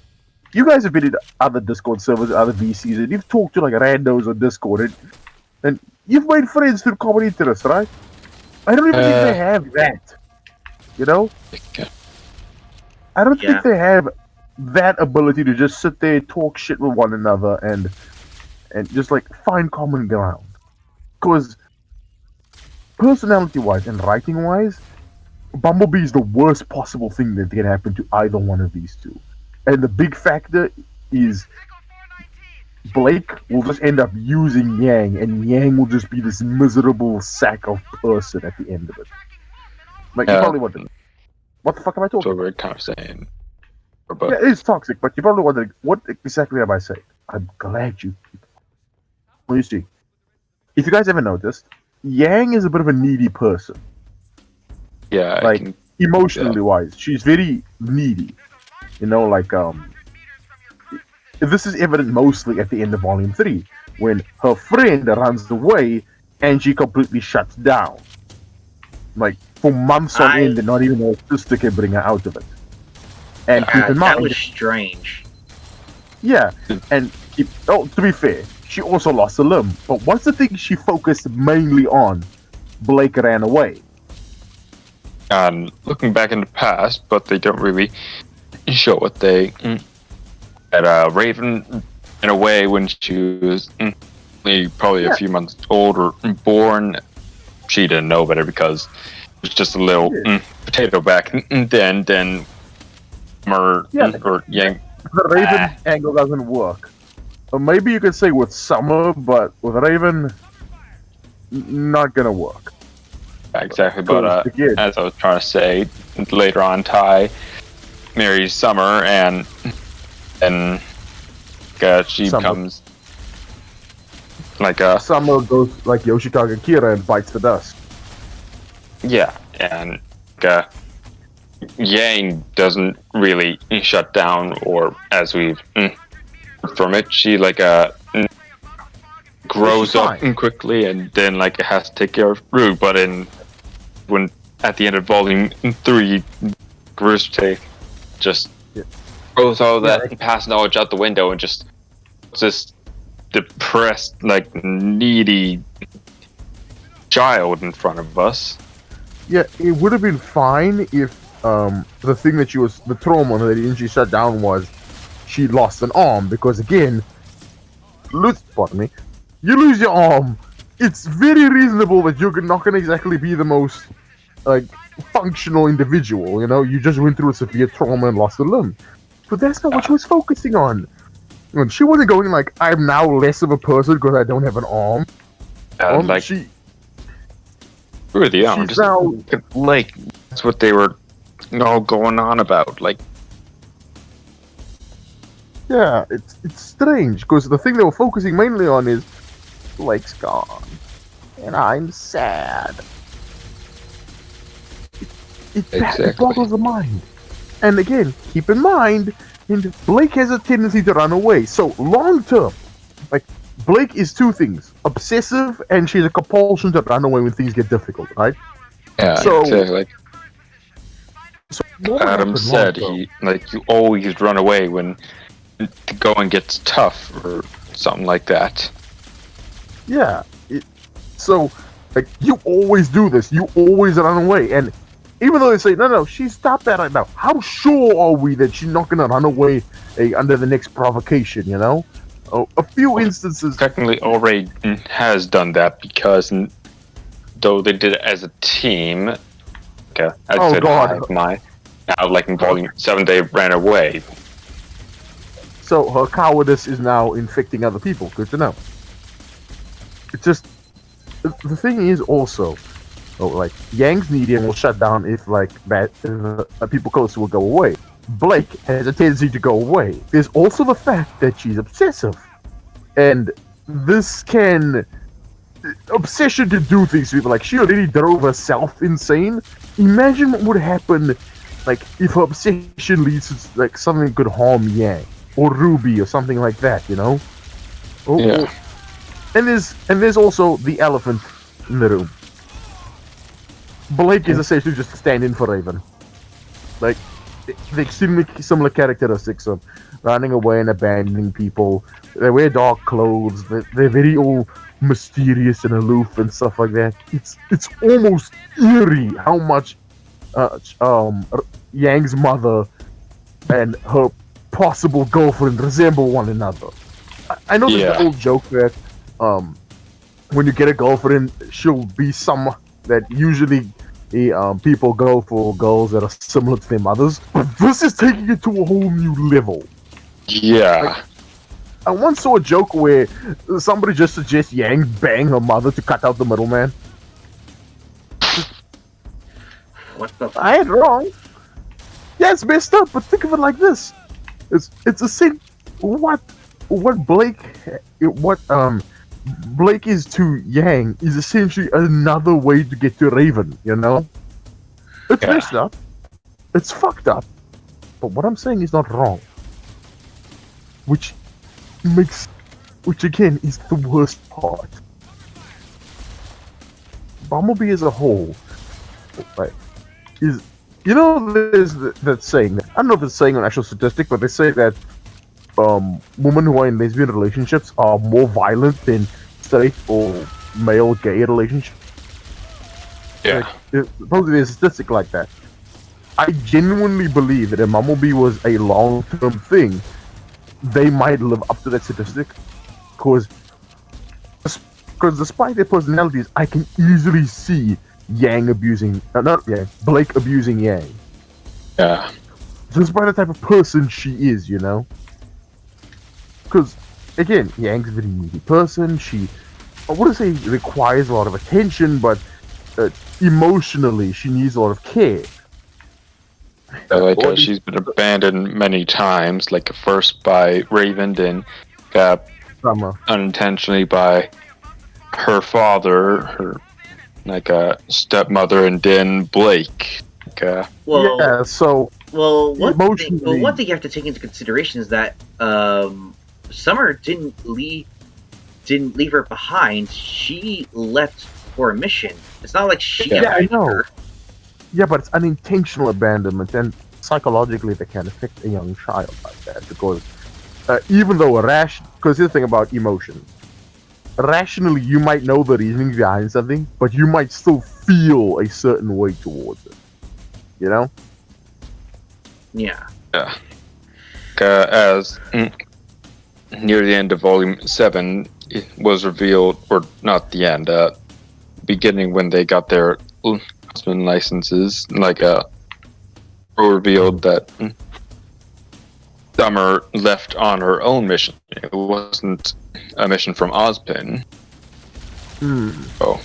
you guys have been in other Discord servers, other VCs, and you've talked to like randos on Discord, and you've made friends through common interests, right? I don't even think they have that. I don't think they have that ability to just sit there, talk shit with one another, and just like find common ground. Because personality-wise and writing-wise, Bumblebee is the worst possible thing that can happen to either one of these two. And the big factor is Blake will just end up using Yang, and Yang will just be this miserable sack of person at the end of it. Like, you probably wondering, what the fuck am I talking So about? we're kind of saying. Yeah, it is toxic, but you're probably wondering, what exactly am I saying? I'm glad you... Well, you see, if you guys ever noticed, Yang is a bit of a needy person. Yeah. Like, emotionally wise, she's very needy. This is evident mostly at the end of Volume 3, when her friend runs away and she completely shuts down. Like, for months on end, and not even her sister can bring her out of it. And keep in mind, that was strange. Yeah, and to be fair, she also lost a limb. But what's the thing she focused mainly on? Blake ran away. Looking back in the past, but they don't really show what they... That Raven ran away when she was probably a few months old or born. She didn't know better because it was just a little potato back. And then or Yang. The Raven angle doesn't work. Or maybe you could say with Summer, but with Raven, not gonna work. Exactly, but again, as I was trying to say, later on, Ty marries Summer, and she Summer. becomes like a Summer goes like Yoshikaga Kira and bites the dust. yeah, and Yang doesn't really shut down, or as we've from it, she grows up quickly, and then has to take care of Rue. But when at the end of Volume 3, Rooster Teeth just throws all that past knowledge out the window and just this depressed, needy child in front of us. Yeah, it would have been fine if the thing that the trauma that she shut down was she lost an arm, because again, pardon me, you lose your arm, it's very reasonable that you're not going to exactly be the most functional individual, you just went through a severe trauma and lost a limb. But that's not what she was focusing on. And she wasn't going I'm now less of a person because I don't have an arm. She really are. Just now, that's what they were all going on about. Yeah, it's strange because the thing they were focusing mainly on is Blake's gone, and I'm sad. It boggles the mind. And again, keep in mind, Blake has a tendency to run away. So long term, Blake is two things: obsessive, and she's a compulsion to run away when things get difficult, right? Yeah, so, exactly. So Adam said you always run away when the going gets tough or something like that. Yeah. So you always do this. You always run away. And even though they say, no, she stopped that right now. How sure are we that she's not going to run away under the next provocation, a few instances... Technically already has done that, because though they did it as a team, in Volume 7 they ran away. So her cowardice is now infecting other people. Good to know. It's just... The thing is also... Yang's medium will shut down if people close will go away. Blake has a tendency to go away. There's also the fact that she's obsessive, and this can obsession to do things to people. She already drove herself insane. Imagine what would happen if her obsession leads to something that could harm Yang or Ruby or something like that, Yeah. And there's also the elephant in the room. Blake is essentially just a stand-in for Raven. The extremely similar characteristics of running away and abandoning people. They wear dark clothes. They're very all mysterious and aloof and stuff like that. It's almost eerie how much Yang's mother and her possible girlfriend resemble one another. I know there's the old joke that when you get a girlfriend, she'll be some that usually people go for girls that are similar to their mothers. But this is taking it to a whole new level. Yeah. I once saw a joke where somebody just suggests Yang bang her mother to cut out the middleman. What the? I ain't wrong. Yeah, it's messed up, but think of it like this: it's a thing. What Blake is to Yang is essentially another way to get to Raven. It's messed up. It's fucked up. But what I'm saying is not wrong. Which again is the worst part. Bumblebee as a whole, is there's that saying. I don't know if it's saying an actual statistic, but they say that women who are in lesbian relationships are more violent than straight or male gay relationships. Yeah. Supposedly there's a statistic like that. I genuinely believe that if Bumblebee was a long-term thing, they might live up to that statistic. Because despite their personalities, I can easily see Blake abusing Yang. Yeah. Just by the type of person she is, Because, again, Yang's a very needy person. She I wouldn't say requires a lot of attention, but emotionally she needs a lot of care. She's been abandoned many times, like first by Raven, then Summer. unintentionally by her father, her stepmother, and then Blake. Yeah, so one emotionally- thing you have to take into consideration is that Summer didn't leave her behind. She left for a mission. It's not like she abandoned her. Yeah, but it's unintentional abandonment, and psychologically that can affect a young child like that, because even though because here's the thing about emotion. Rationally, you might know the reasoning behind something, but you might still feel a certain way towards it. You know? Yeah. Yeah. As near the end of Volume 7, it was revealed, or not the end, beginning when they got their husband licenses, revealed that Summer left on her own mission. It wasn't a mission from Ozpin. Oh.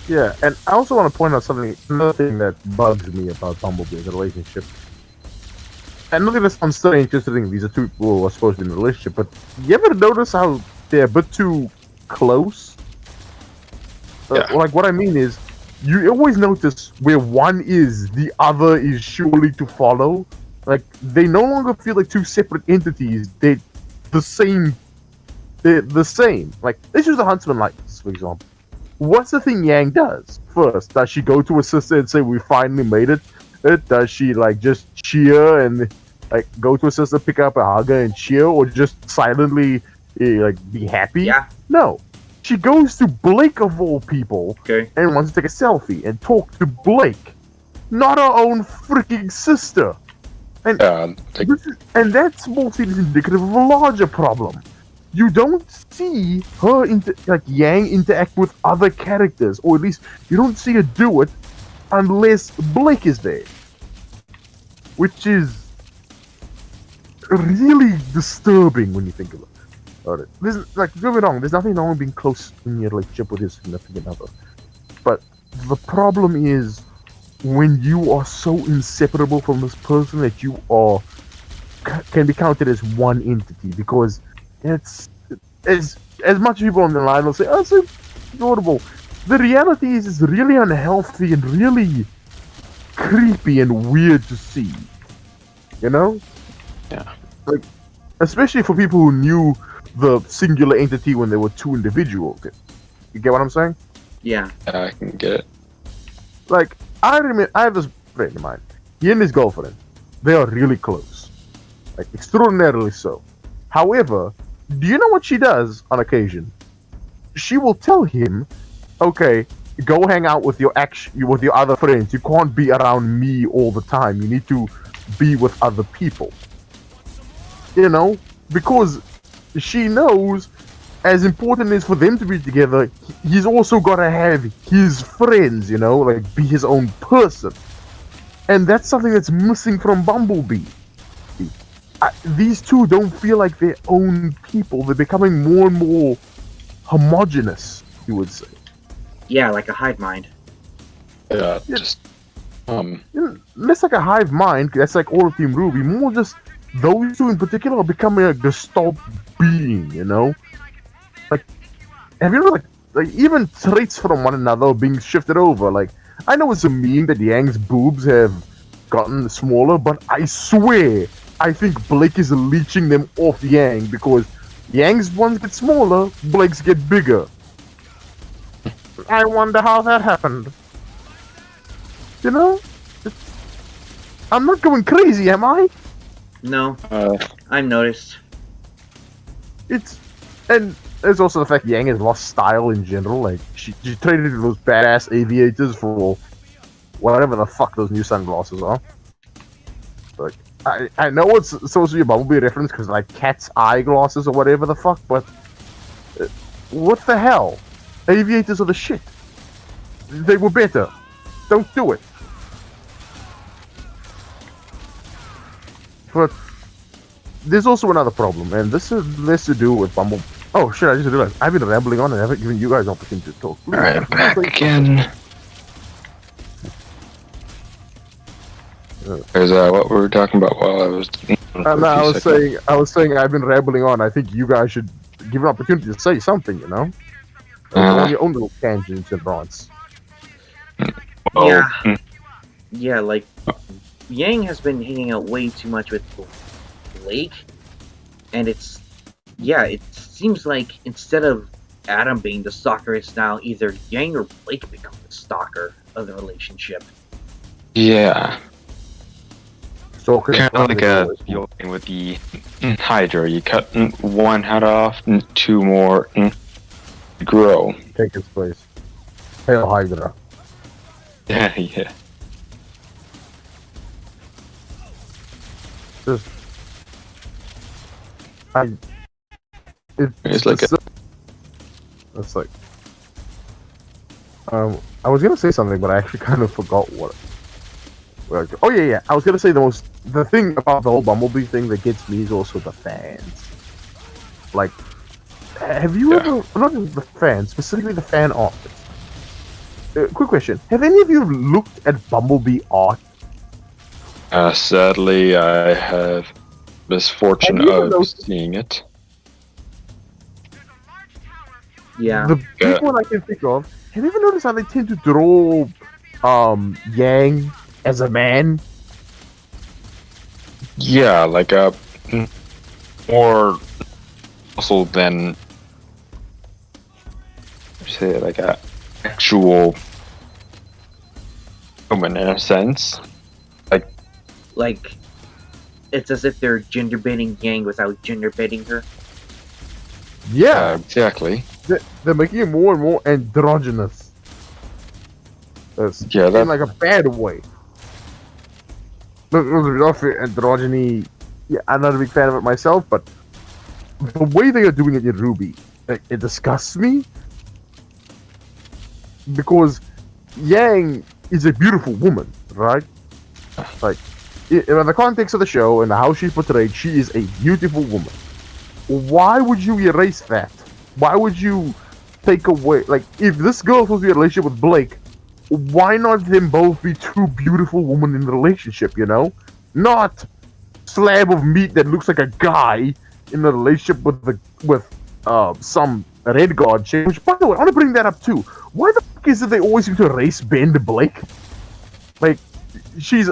Yeah, and I also want to point out another thing that bugs me about Bumblebee as a relationship. And look at this, I'm still interested in these are two people who are supposed to be in a relationship, but you ever notice how they're a bit too close? Like, what I mean is, you always notice where one is, the other is surely to follow. Like, they no longer feel like two separate entities. They're the same. Like, let's use the Huntsman likeness, for example. What's the thing Yang does first? Does she go to her sister and say, "We finally made it"? Does she just cheer and go to her sister, pick up a hug and cheer, or just silently be happy? Yeah. No. She goes to Blake of all people and wants to take a selfie and talk to Blake, not her own freaking sister. And and that small thing is indicative of a larger problem. You don't see her Yang interact with other characters, or at least you don't see her do it unless Blake is there, which is really disturbing when you think about it. Don't get me wrong, there's nothing wrong with being close in your relationship with your significant other, but the problem is when you are so inseparable from this person that you can be counted as one entity, because it's as much people on the line will say, "Oh, it's so adorable." The reality is, it's really unhealthy and really creepy and weird to see. You know? Yeah. Especially for people who knew the singular entity when they were two individuals. You get what I'm saying? Yeah. I can get it. I have this friend of mine. He and his girlfriend, they are really close. Extraordinarily so. However, do you know what she does on occasion? She will tell him, "Okay, go hang out with your other friends. You can't be around me all the time. You need to be with other people." You know? Because she knows, as important as for them to be together, he's also got to have his friends, be his own person. And that's something that's missing from Bumblebee. These two don't feel like their own people. They're becoming more and more homogenous, you would say. Yeah, like a hive mind. Less like a hive mind, that's like all of Team RWBY. More just those two in particular are becoming a gestalt being, have you ever even traits from one another are being shifted over? I know it's a meme that Yang's boobs have gotten smaller, but I swear I think Blake is leeching them off Yang, because Yang's ones get smaller, Blake's get bigger. I wonder how that happened. I'm not going crazy, am I? No. I've noticed. And there's also the fact Yang has lost style in general. She traded those badass aviators for whatever the fuck those new sunglasses are. I know it's supposed to be a Bumblebee reference because cat's eyeglasses or whatever the fuck, but what the hell? Aviators are the shit. They were better. Don't do it. But there's also another problem, and this is less to do with Bumblebee. Oh shit! I just realized I've been rambling on and I haven't given you guys opportunity to talk. All right, back again. Is that what we were talking about while I was? No, I was saying I've been rambling on. I think you guys should give an opportunity to say something. You know, on your own little tangents and rants. Oh, Yeah, like Yang has been hanging out way too much with Blake, and it seems like instead of Adam being the stalker, it's now either Yang or Blake become the stalker of the relationship. yeah. So Kind of like the old thing with the Hydra. You cut one head off, and two more grow. take its place. Hail Hydra. Yeah, yeah. Just, It's like it's like, I was gonna say something, but I actually kind of forgot what. Oh yeah. I was gonna say the thing about the whole Bumblebee thing that gets me is also the fans. Like, have you ever, not just the fans, specifically the fan art? Quick question: have any of you looked at Bumblebee art? sadly, I have misfortune Have you ever of noticed- seeing it. Yeah. The big one I can think of. Have you ever noticed how they tend to draw Yang as a man? Yeah, like a more muscle than say like a actual woman in a sense. Like, it's as if they're gender bending Yang without gender bending her. Yeah, Exactly. they're making it more and more androgynous. Yeah, in like a bad way. Look, androgyny. Yeah, I'm not a big fan of it myself, but the way they are doing it in RWBY, like, it disgusts me. Because Yang is a beautiful woman, right? Like, in the context of the show and how she's portrayed, she is a beautiful woman. Why would you erase that? Why would you take away, like, if this girl was supposed to be in a relationship with Blake, why not them both be two beautiful women in the relationship, you know? Not slab of meat that looks like a guy in a relationship with some red guard chick. Which, by the way, I want to bring that up too. Why the fuck is it they always seem to race bend Blake? Like, she's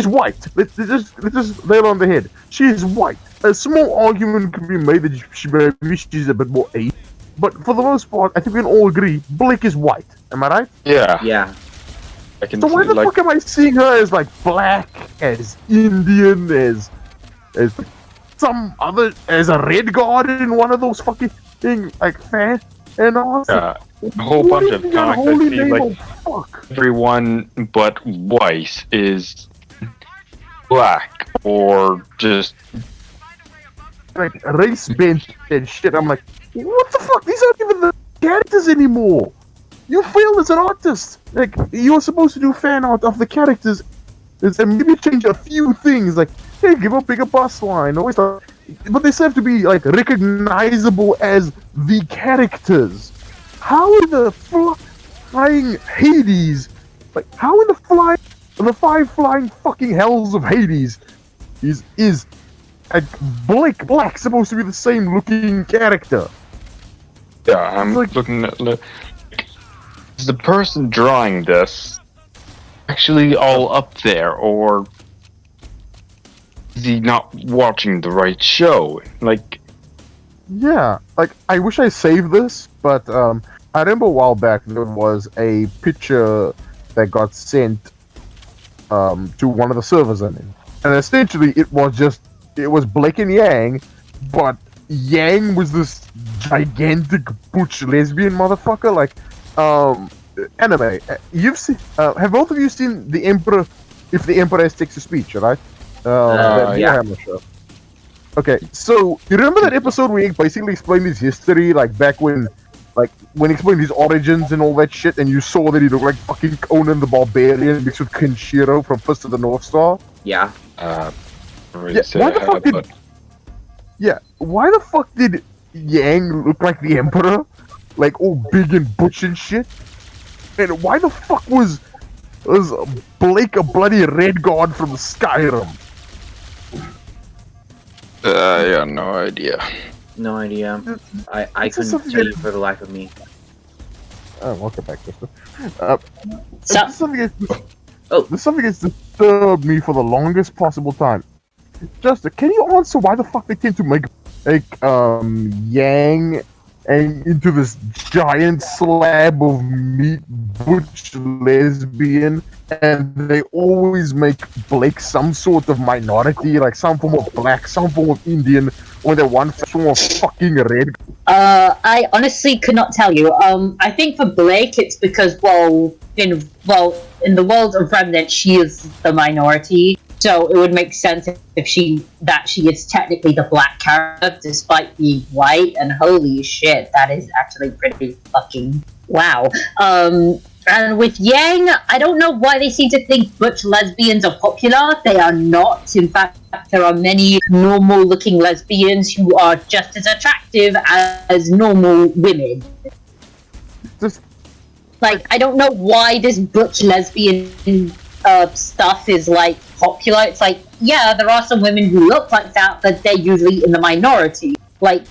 white. Let's just nail on the head. She is white. A small argument can be made that maybe she's a bit more Asian, but for the most part, I think we can all agree Blake is white. Am I right? Yeah. Yeah. I can So why the fuck am I seeing her as like black, as Indian, as some other, as a red guard in one of those fucking thing like fan? And I was like, a whole what bunch is of the comics I holy see, name like of fuck? everyone but white is black or just Like race bent and shit. I'm like, what the fuck? These aren't even the characters anymore. You failed as an artist. Like, you're supposed to do fan art of the characters and maybe change a few things. Like, hey, give a bigger bust line. Always, but they still have to be like recognizable as the characters. How in the flying Hades? Like, how in the five flying fucking hells of Hades is a Blake Black supposed to be the same looking character? yeah. I'm Like- looking at is the person drawing this actually all up there, or is he not watching the right show? Like, Yeah, like, I wish I saved this, but I remember a while back there was a picture that got sent to one of the servers in it. And essentially it was Blake and Yang, but Yang was this gigantic butch lesbian motherfucker, like anime. You've seen have both of you seen The Emperor, If the Emperor Has Takes a Speech, right? That yeah. Warhammer show. Okay, so you remember that episode where he basically explained his history, like back when he explained his origins and all that shit, and you saw that he looked like fucking Conan the Barbarian mixed with Kenshiro from Fist of the North Star? Yeah. Yeah, why the fuck did... Yeah, why the fuck did Yang looked like the Emperor, like all big and butch and shit. And why the fuck was Blake a bloody red god from Skyrim? Yeah, no idea. No idea. I It's just couldn't something tell that- you for the life of me. Oh, welcome back, Justin. So, There's something that's disturbed me for the longest possible time. Justin, can you answer why the fuck they tend to make Yang and into this giant slab of meat butch lesbian, and they always make Blake some sort of minority, like some form of black, some form of Indian, or they're one form of fucking red. I honestly could not tell you. I think for Blake, it's because in the world of Remnant, she is the minority, so it would make sense if she is technically the black character despite being white. And holy shit, that is actually pretty fucking wow. And with Yang, I don't know why they seem to think butch lesbians are popular. They are not. In fact, there are many normal-looking lesbians who are just as attractive as normal women. Just Like, I don't know why this butch lesbian stuff is, like, popular. It's like, yeah, there are some women who look like that, but they're usually in the minority. Like,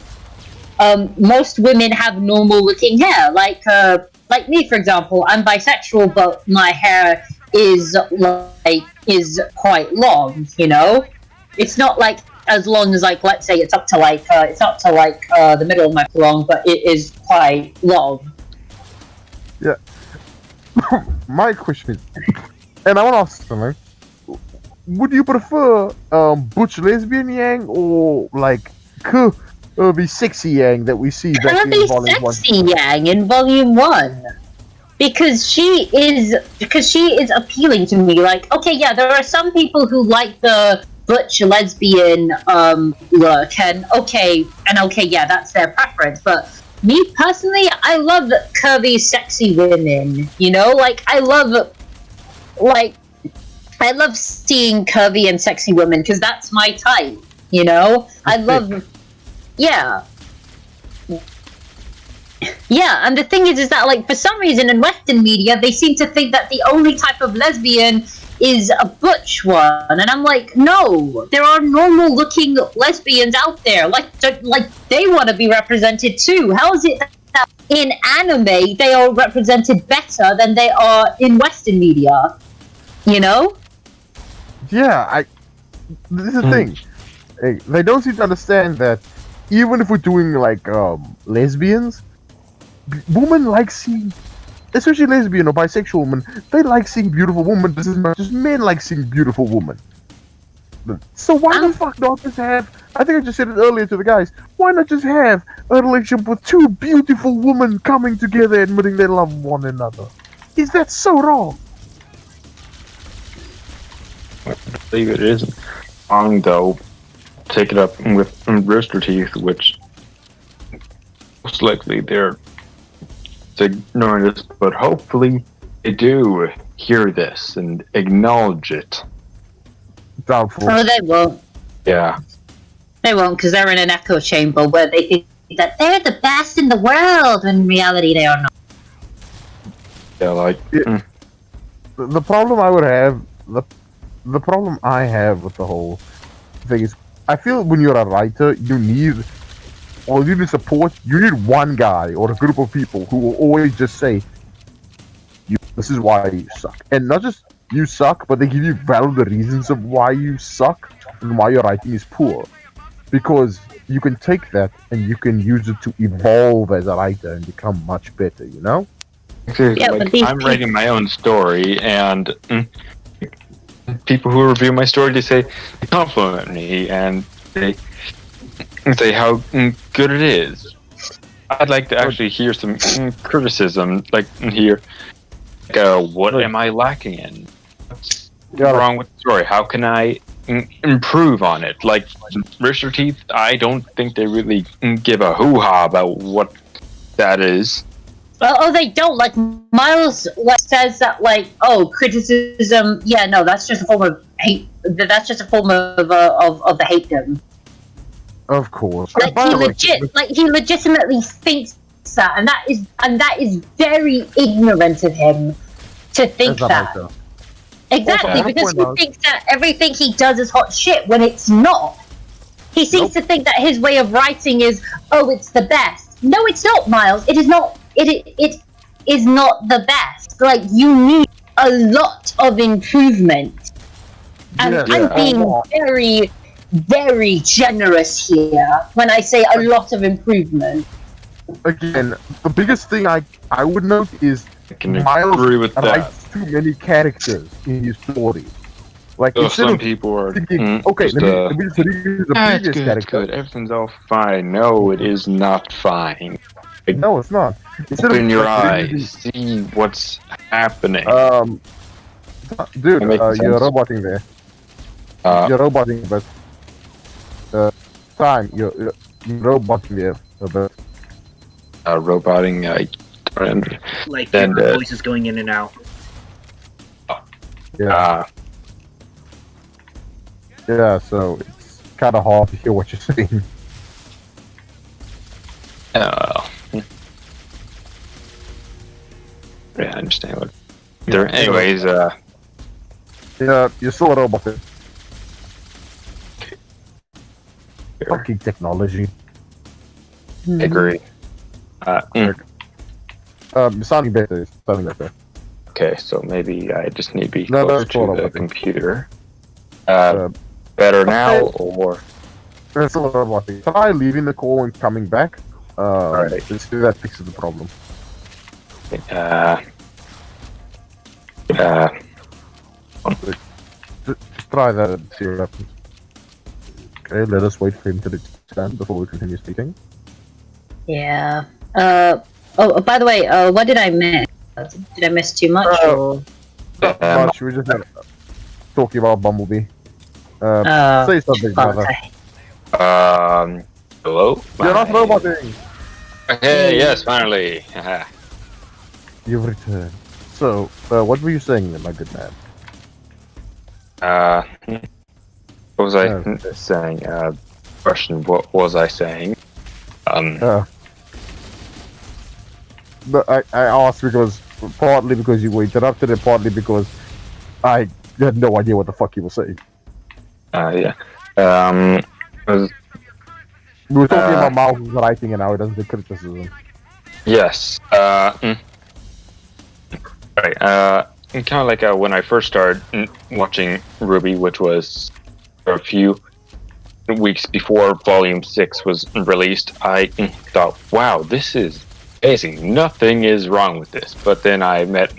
most women have normal-looking hair. Like me, for example, I'm bisexual, but my hair is quite long, you know? It's not, like, as long as, like, let's say it's up to the middle of my long, but it is quite long. Yeah. My question is, and I want to ask something. Would you prefer butch lesbian Yang or like the sexy Yang that we see back in Curvy Volume 1? sexy Yang in Volume 1. Because she is appealing to me. Like, okay, yeah, there are some people who like the butch lesbian look, and okay, yeah, that's their preference. But me personally, I love curvy, sexy women. You know, like I love seeing curvy and sexy women because that's my type. You know, I love, yeah. Yeah, and the thing is that, like, for some reason in Western media, they seem to think that the only type of lesbian is a butch one, and I'm like, no, there are normal-looking lesbians out there. Like they want to be represented too. How is it that in anime they are represented better than they are in Western media? You know? Yeah, this is the thing. Hey, they don't seem to understand that even if we're doing like lesbians, women like seeing, especially lesbian or bisexual women, they like seeing beautiful women just as much as men like seeing beautiful women. So why the fuck not just have, I think I just said it earlier to the guys, why not just have a relationship with two beautiful women coming together admitting they love one another? Is that so wrong? I believe it is wrong, though. Take it up with Rooster Teeth, which most likely they're ignoring this, but hopefully they do hear this and acknowledge it. Doubtful. Oh, they won't. Yeah. They won't, because they're in an echo chamber where they think that they're the best in the world, when in reality they are not. Yeah, like... The problem I would have, the problem I have with the whole thing is, I feel when you're a writer, you need support. You need one guy or a group of people who will always just say, this is why you suck. And not just you suck, but they give you valid reasons of why you suck and why your writing is poor. Because you can take that and you can use it to evolve as a writer and become much better, you know? Yeah, like, but I'm writing my own story, and people who review my story, they compliment me, and they say how good it is. I'd like to actually hear some criticism, like here, what am I lacking in? What's wrong with the story? How can I improve on it? Like Rooster Teeth, I don't think they really give a hoo-ha about what that is. Oh, they don't. Like, Miles says that, like, oh, criticism, yeah, no, that's just a form of hate. That's just a form of the hatedom. Of course. Like he legitimately thinks that, and that is very ignorant of him to think that. Exactly, Also, because he thinks that everything he does is hot shit when it's not. He seems to think that his way of writing is, oh, it's the best. No, it's not, Miles. It is not. It is not the best. Like, you need a lot of improvement. And I'm being very, very generous here when I say a lot of improvement. Again, the biggest thing I would note is Miles agree with that. writes too many characters in his story. Like, some people are thinking, okay, let me just read the previous character. Good. Everything's all fine. No, it is not fine. No, it's not. Open your eyes. See what's happening. Dude, you're roboting there. You're roboting, but time, you're roboting there a bit. Roboting, Like, then your voice is going in and out. Yeah. Yeah, so it's kind of hard to hear what you're saying. Yeah, I understand what. Anyways, yeah, you're still a robot. Fucking technology. I agree. You're sounding better. Okay, so maybe I just need to be No, closer that's to all the right. computer. Better now, or That's a lot of roboting. Try leaving the call and coming back. Alright. Let's see if that fixes the problem. Just try that and see what happens. Okay, let us wait for him to stand before we continue speaking. Yeah. Oh, by the way, what did I miss? Did I miss too much? Or? Much, we just talking about Bumblebee. Say something, brother. Hello? You're not roboting! Hey, yes, finally. You've returned. So, what were you saying, my good man? What was I saying? Question, what was I saying? But I asked because, partly because you were interrupted and partly because I had no idea what the fuck you were saying. Yeah. We were talking about Miles' writing and how it doesn't take criticism. Yes. Right. Kind of like when I first started watching RWBY, which was a few weeks before Volume 6 was released, I thought, wow, this is amazing. Nothing is wrong with this. But then I met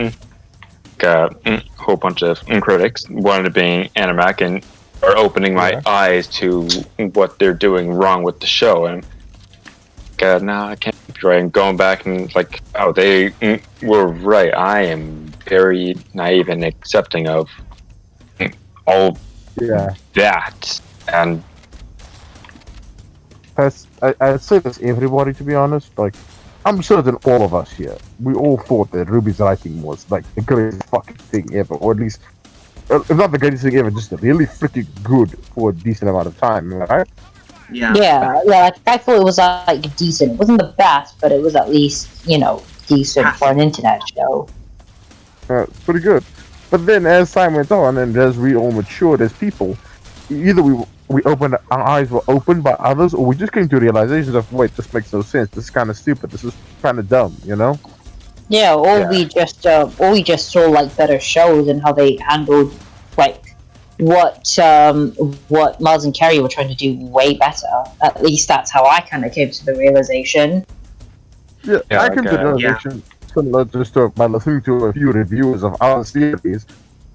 a whole bunch of critics, one of being Animac, and are opening my eyes to what they're doing wrong with the show. And no, I can't be right. And going back and like, oh, they were right. I am very naive and accepting of all that. And I'd say this everybody, to be honest. Like, I'm certain all of us here, we all thought that RWBY's writing was like the greatest fucking thing ever, or at least, if not the greatest thing ever, just really freaking good for a decent amount of time, right? Yeah. Yeah. I thought it was like decent. It wasn't the best, but it was at least, decent for an internet show. It's pretty good. But then, as time went on, and as we all matured as people, either we opened, our eyes were opened by others, or we just came to realizations of, wait, this makes no sense. This is kind of stupid. This is kind of dumb, Yeah, we just saw like better shows and how they handled like what Miles and Kerry were trying to do way better. At least that's how I kind of came to the realization. Yeah, I came to the realization similar just by listening to a few reviews of other series,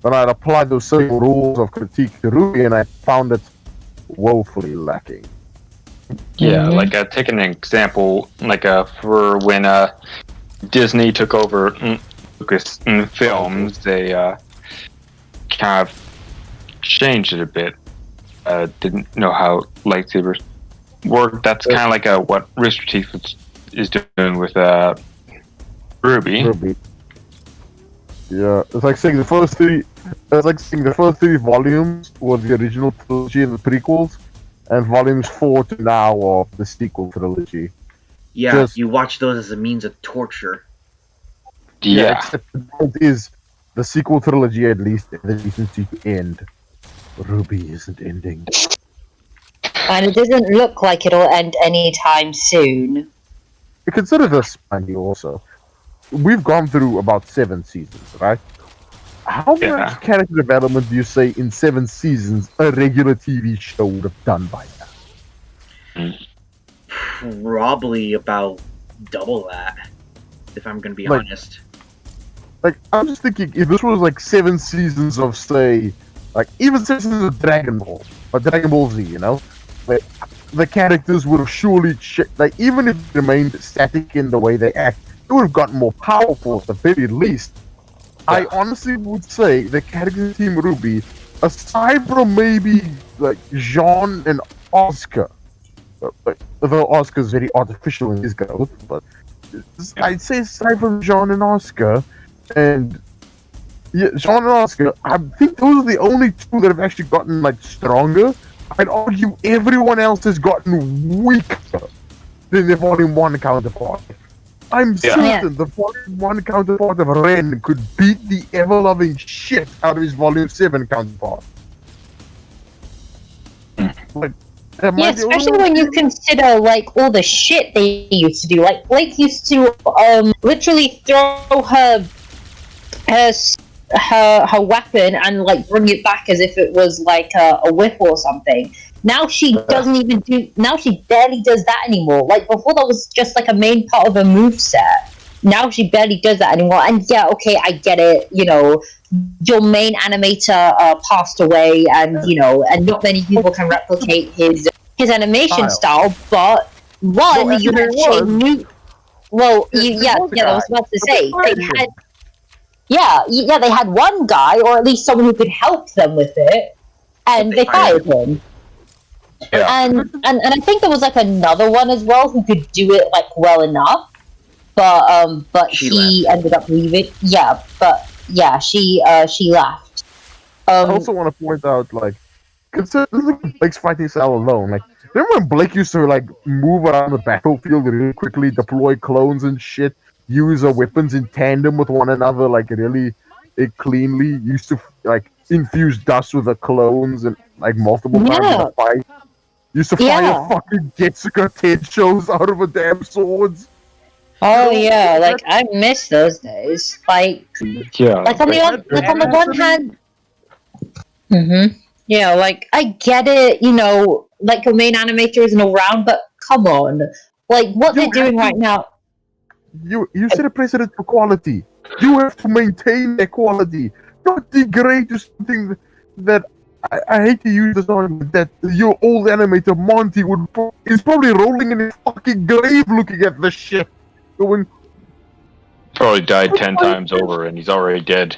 and I'd applied those same rules of critique to RWBY, and I found it woefully lacking. Yeah, like take an example, like for when Disney took over Lucasfilms, they kind of changed it a bit. Didn't know how lightsabers work. That's kind of like what Rooster Teeth is doing with RWBY. Yeah, it's like saying the first three volumes were the original trilogy and the prequels, and volumes 4 to now of the sequel trilogy. Yeah, Just- you watch those as a means of torture. Yeah. Except the point is, the sequel trilogy at least the decency to end. RWBY isn't ending. And it doesn't look like it'll end anytime soon. Consider this, mind you, also. We've gone through about 7 seasons, right? How Yeah. much character development do you say in 7 seasons a regular TV show would have done by now? Probably about double that, if I'm gonna be Like- honest. Like, I'm just thinking, if this was like 7 seasons of, say, like, even 7 seasons of Dragon Ball, or Dragon Ball Z, you know? Like, the characters would have surely, like, even if they remained static in the way they act, it would have gotten more powerful at the very least. I honestly would say the character team RWBY, aside from maybe, like, Jean and Oscar, though Oscar's very artificial in his growth, but I'd say aside from Jean and Oscar, and yeah, Jean and Oscar, I think those are the only two that have actually gotten like stronger. I'd argue everyone else has gotten weaker than their Volume 1 counterpart. I'm certain the Volume 1 counterpart of Ren could beat the ever-loving shit out of his Volume 7 counterpart. Like, Yeah, especially when you consider like all the shit they used to do. Like Blake used to literally throw her weapon and like bring it back as if it was like a whip or something. Now she doesn't even do. Now she barely does that anymore. Like before, that was just like a main part of her moveset. Now she barely does that anymore. And yeah, okay, I get it. You know, your main animator passed away, and you know, and not many people can replicate his animation style. But one, you had Shane New. Well, I was about to say they had. Yeah, they had one guy, or at least someone who could help them with it, and they fired him. Yeah. And I think there was like another one as well who could do it like well enough, but he ended up leaving. Yeah, but yeah, she left. I also want to point out, like, consider Blake's fighting style alone. Like, remember when Blake used to like move around the battlefield really quickly, deploy clones and shit, use their weapons in tandem with one another, like really cleanly. Used to like infuse dust with the clones and like multiple times in a fight. Used to fire fucking Getsuka Tenshos out of a damn swords. Oh yeah, like I miss those days. Like like on the one hand, yeah, like I get it, you know, like your main animator isn't around, but come on, like what they're doing right now. You set a precedent for quality. You have to maintain that quality, not degrade to something that I hate to use this argument that your old animator Monty is probably rolling in his fucking grave looking at this shit, going. Probably died 10 times over, and he's already dead.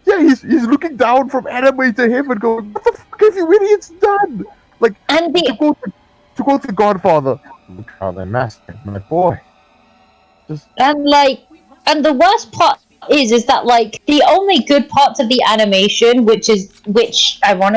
Yeah, he's looking down from animator heaven, going, "What the fuck have you idiots done?" Like, and to quote the Godfather, "Look how they mastered my boy." And the worst part is that like the only good parts of the animation, which ironically